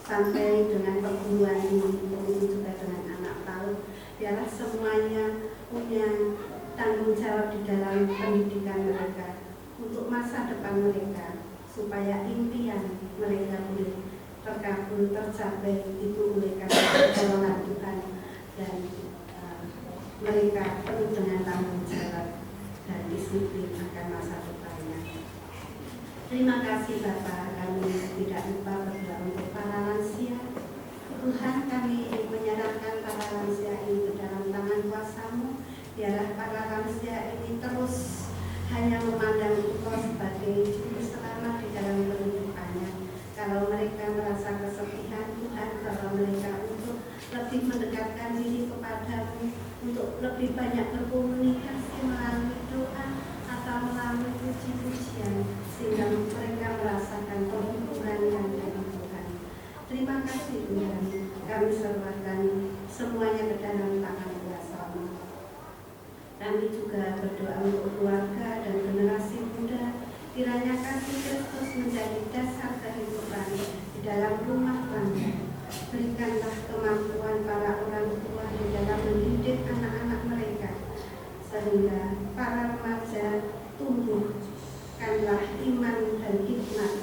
D: sampai dengan perguruan tinggi, begitu juga dengan anak PAUD. Biarlah semuanya punya tanggung jawab di dalam pendidikan mereka untuk masa depan mereka, supaya impian mereka boleh terkabul, tercapai itu oleh pertolongan Tuhan, dan mereka penuh dengan tanggung jawab dan disiplin akan masa depannya. Terima kasih Bapak, kami tidak lupa berdoa untuk para lansia. Tuhan, kami menyerahkan para lansia ini ke dalam tangan kuasa-Mu. Biarlah para lansia ini terus hanya memandang Engkau sebagai juru selamat di dalam kehidupannya. Kalau mereka merasa kesepian, Tuhan, kalau mereka untuk lebih mendekatkan diri kepada-Mu, untuk lebih banyak berkomunikasi melalui doa atau melalui puji-pujian, sehingga mereka merasakan penghiburan yang dari Tuhan. Terima kasih Tuhan, kami serahkan semuanya ke dalam tangan kuasa-Mu. Kami juga berdoa untuk keluarga dan generasi muda. Kiranya kasih Kristus menjadi dasar kehidupan di dalam rumah tangga. Berikanlah kemampuan para orang tua di dalam mendidik anak-anak mereka, sehingga para remaja tumbuhkanlah iman dan hikmat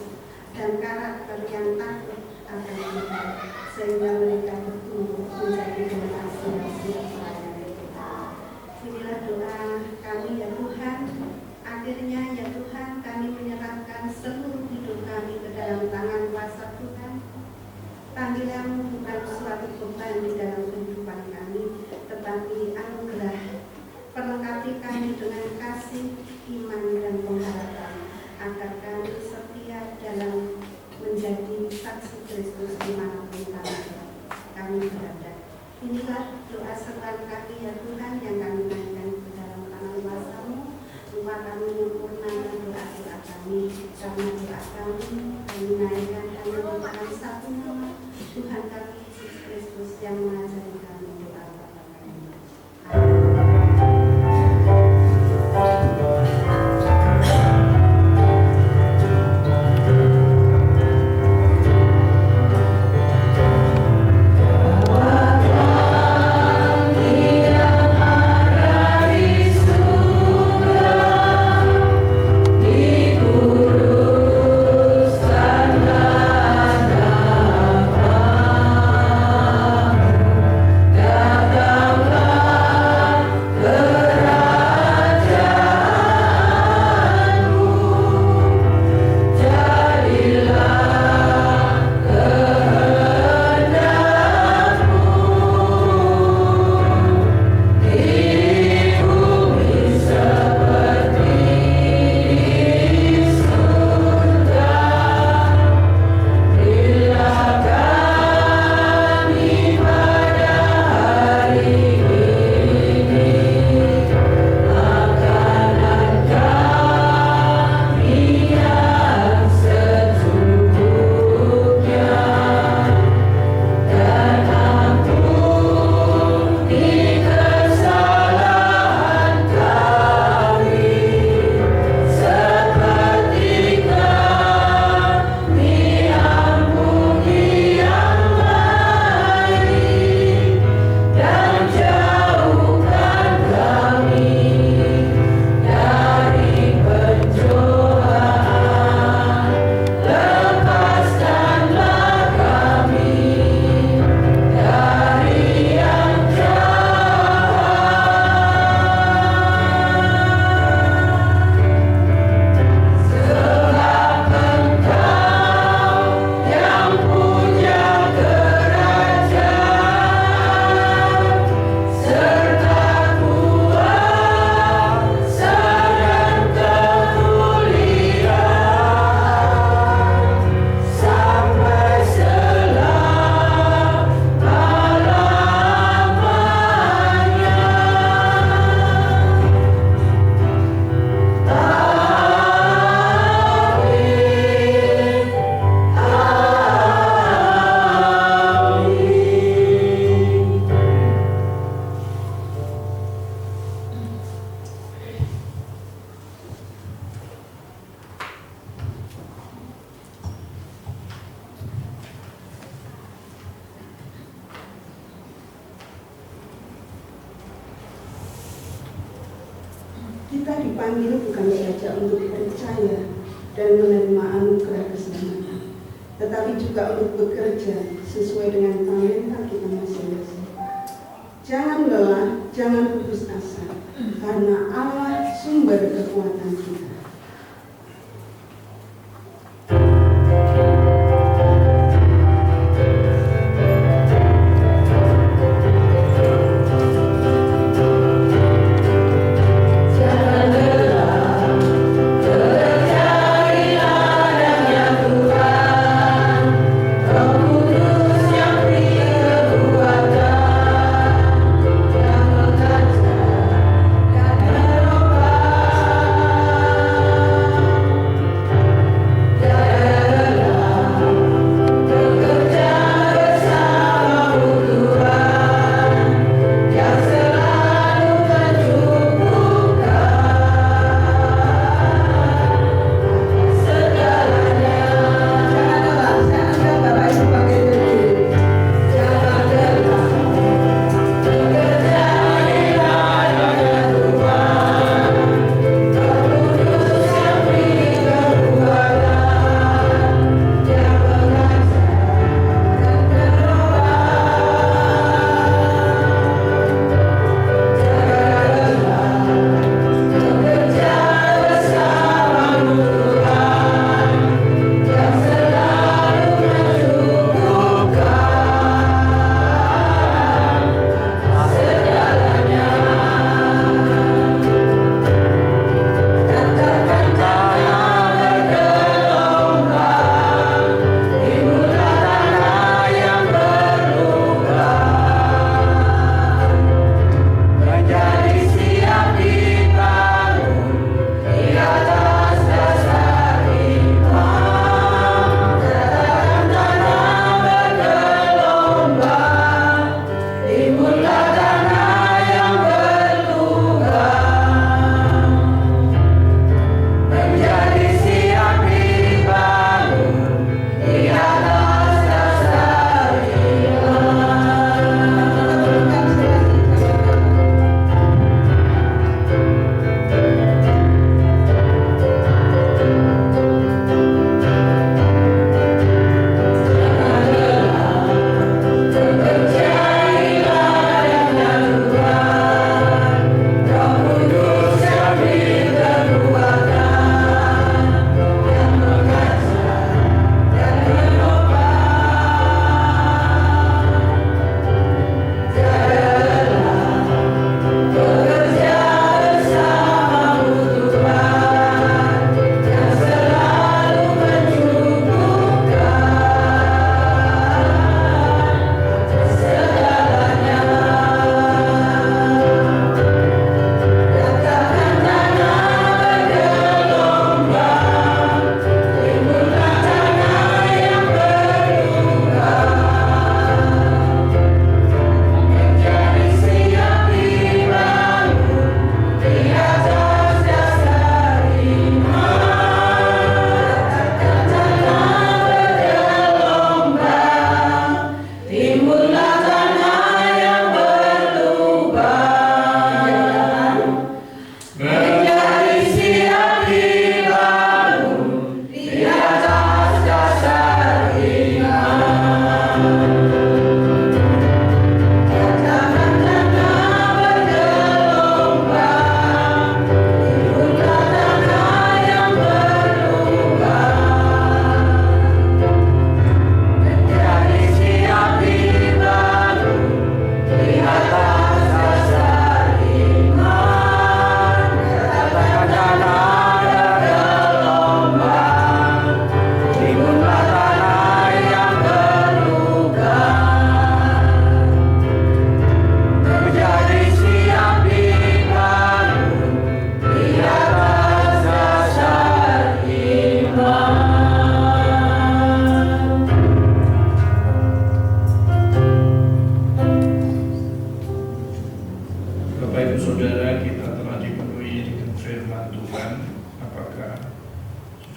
D: dan karakter yang takut akan Tuhan, sehingga mereka bertumbuh menjadi generasi yang siap melayani Tuhan. Inilah doa kami ya Tuhan. Akhirnya ya Tuhan, kami menyerahkan seluruh hidup kami ke dalam tangan kuasa Tuhan. Panggilan-Mu bukan suatu beban di dalam kehidupan kami, tetapi anugerah. Perlengkapi kami dengan kasih, iman, dan pengharapan, agar kami setia dalam menjadi saksi Kristus dimanapun kami berada. Inilah doa seruan kami ya Tuhan, yang kami naikkan ke dalam tangan kuasa-Mu. Engkau akan menyempurnakan doa-doa kami, karena doa kami naikkan hanya di dalam satu nama, Tuhan kami Yesus Kristus, yang mengajari kami doa Bapa kami.
E: Amin.
A: Kita dipanggil bukan saja untuk percaya dan menerima anugerah keselamatan, tetapi juga untuk bekerja sesuai dengan talenta kita masing-masing. Jangan lelah, jangan putus asa, karena Allah sumber kekuatan kita.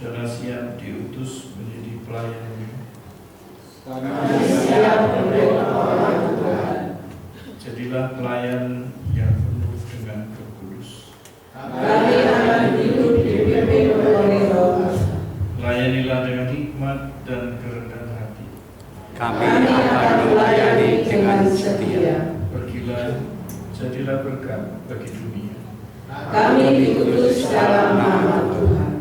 B: Saudara siap diutus menjadi pelayan.
E: Kami siap menjadi pelayan Tuhan.
B: Jadilah pelayan yang penuh dengan Roh Kudus.
E: Kami melayani dengan setia.
C: Pergilah, jadilah berkat bagi dunia.
E: Kami diutus dalam nama Tuhan.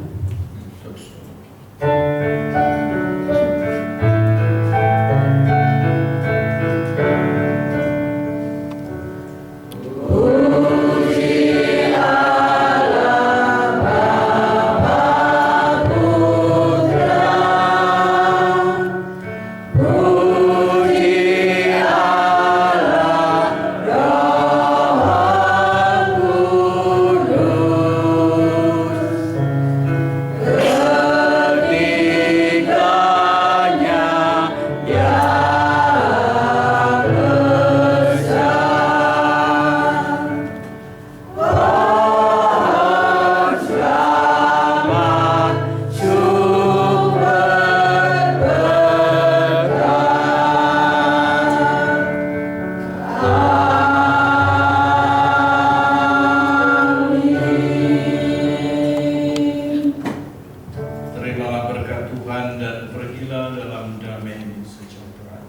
B: Terimalah berkat Tuhan dan pergilah dalam damai sejahtera.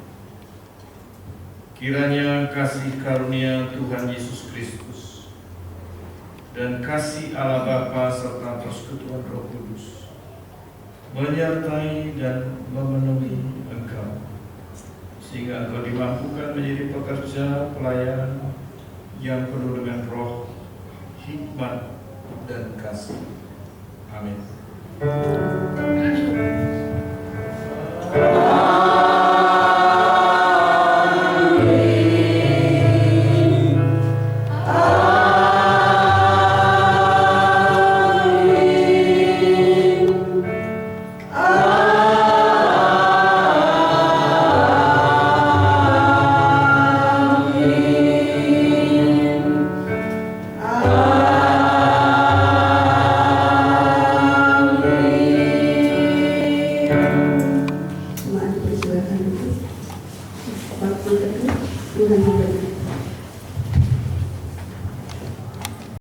B: Kiranya kasih karunia Tuhan Yesus Kristus dan kasih Allah Bapa serta persekutuan Roh Kudus menyertai dan memenuhi engkau, sehingga engkau dimampukan menjadi pekerja pelayan yang penuh dengan roh, hikmat, dan kasih. Amin.
A: Tuhan memberkati.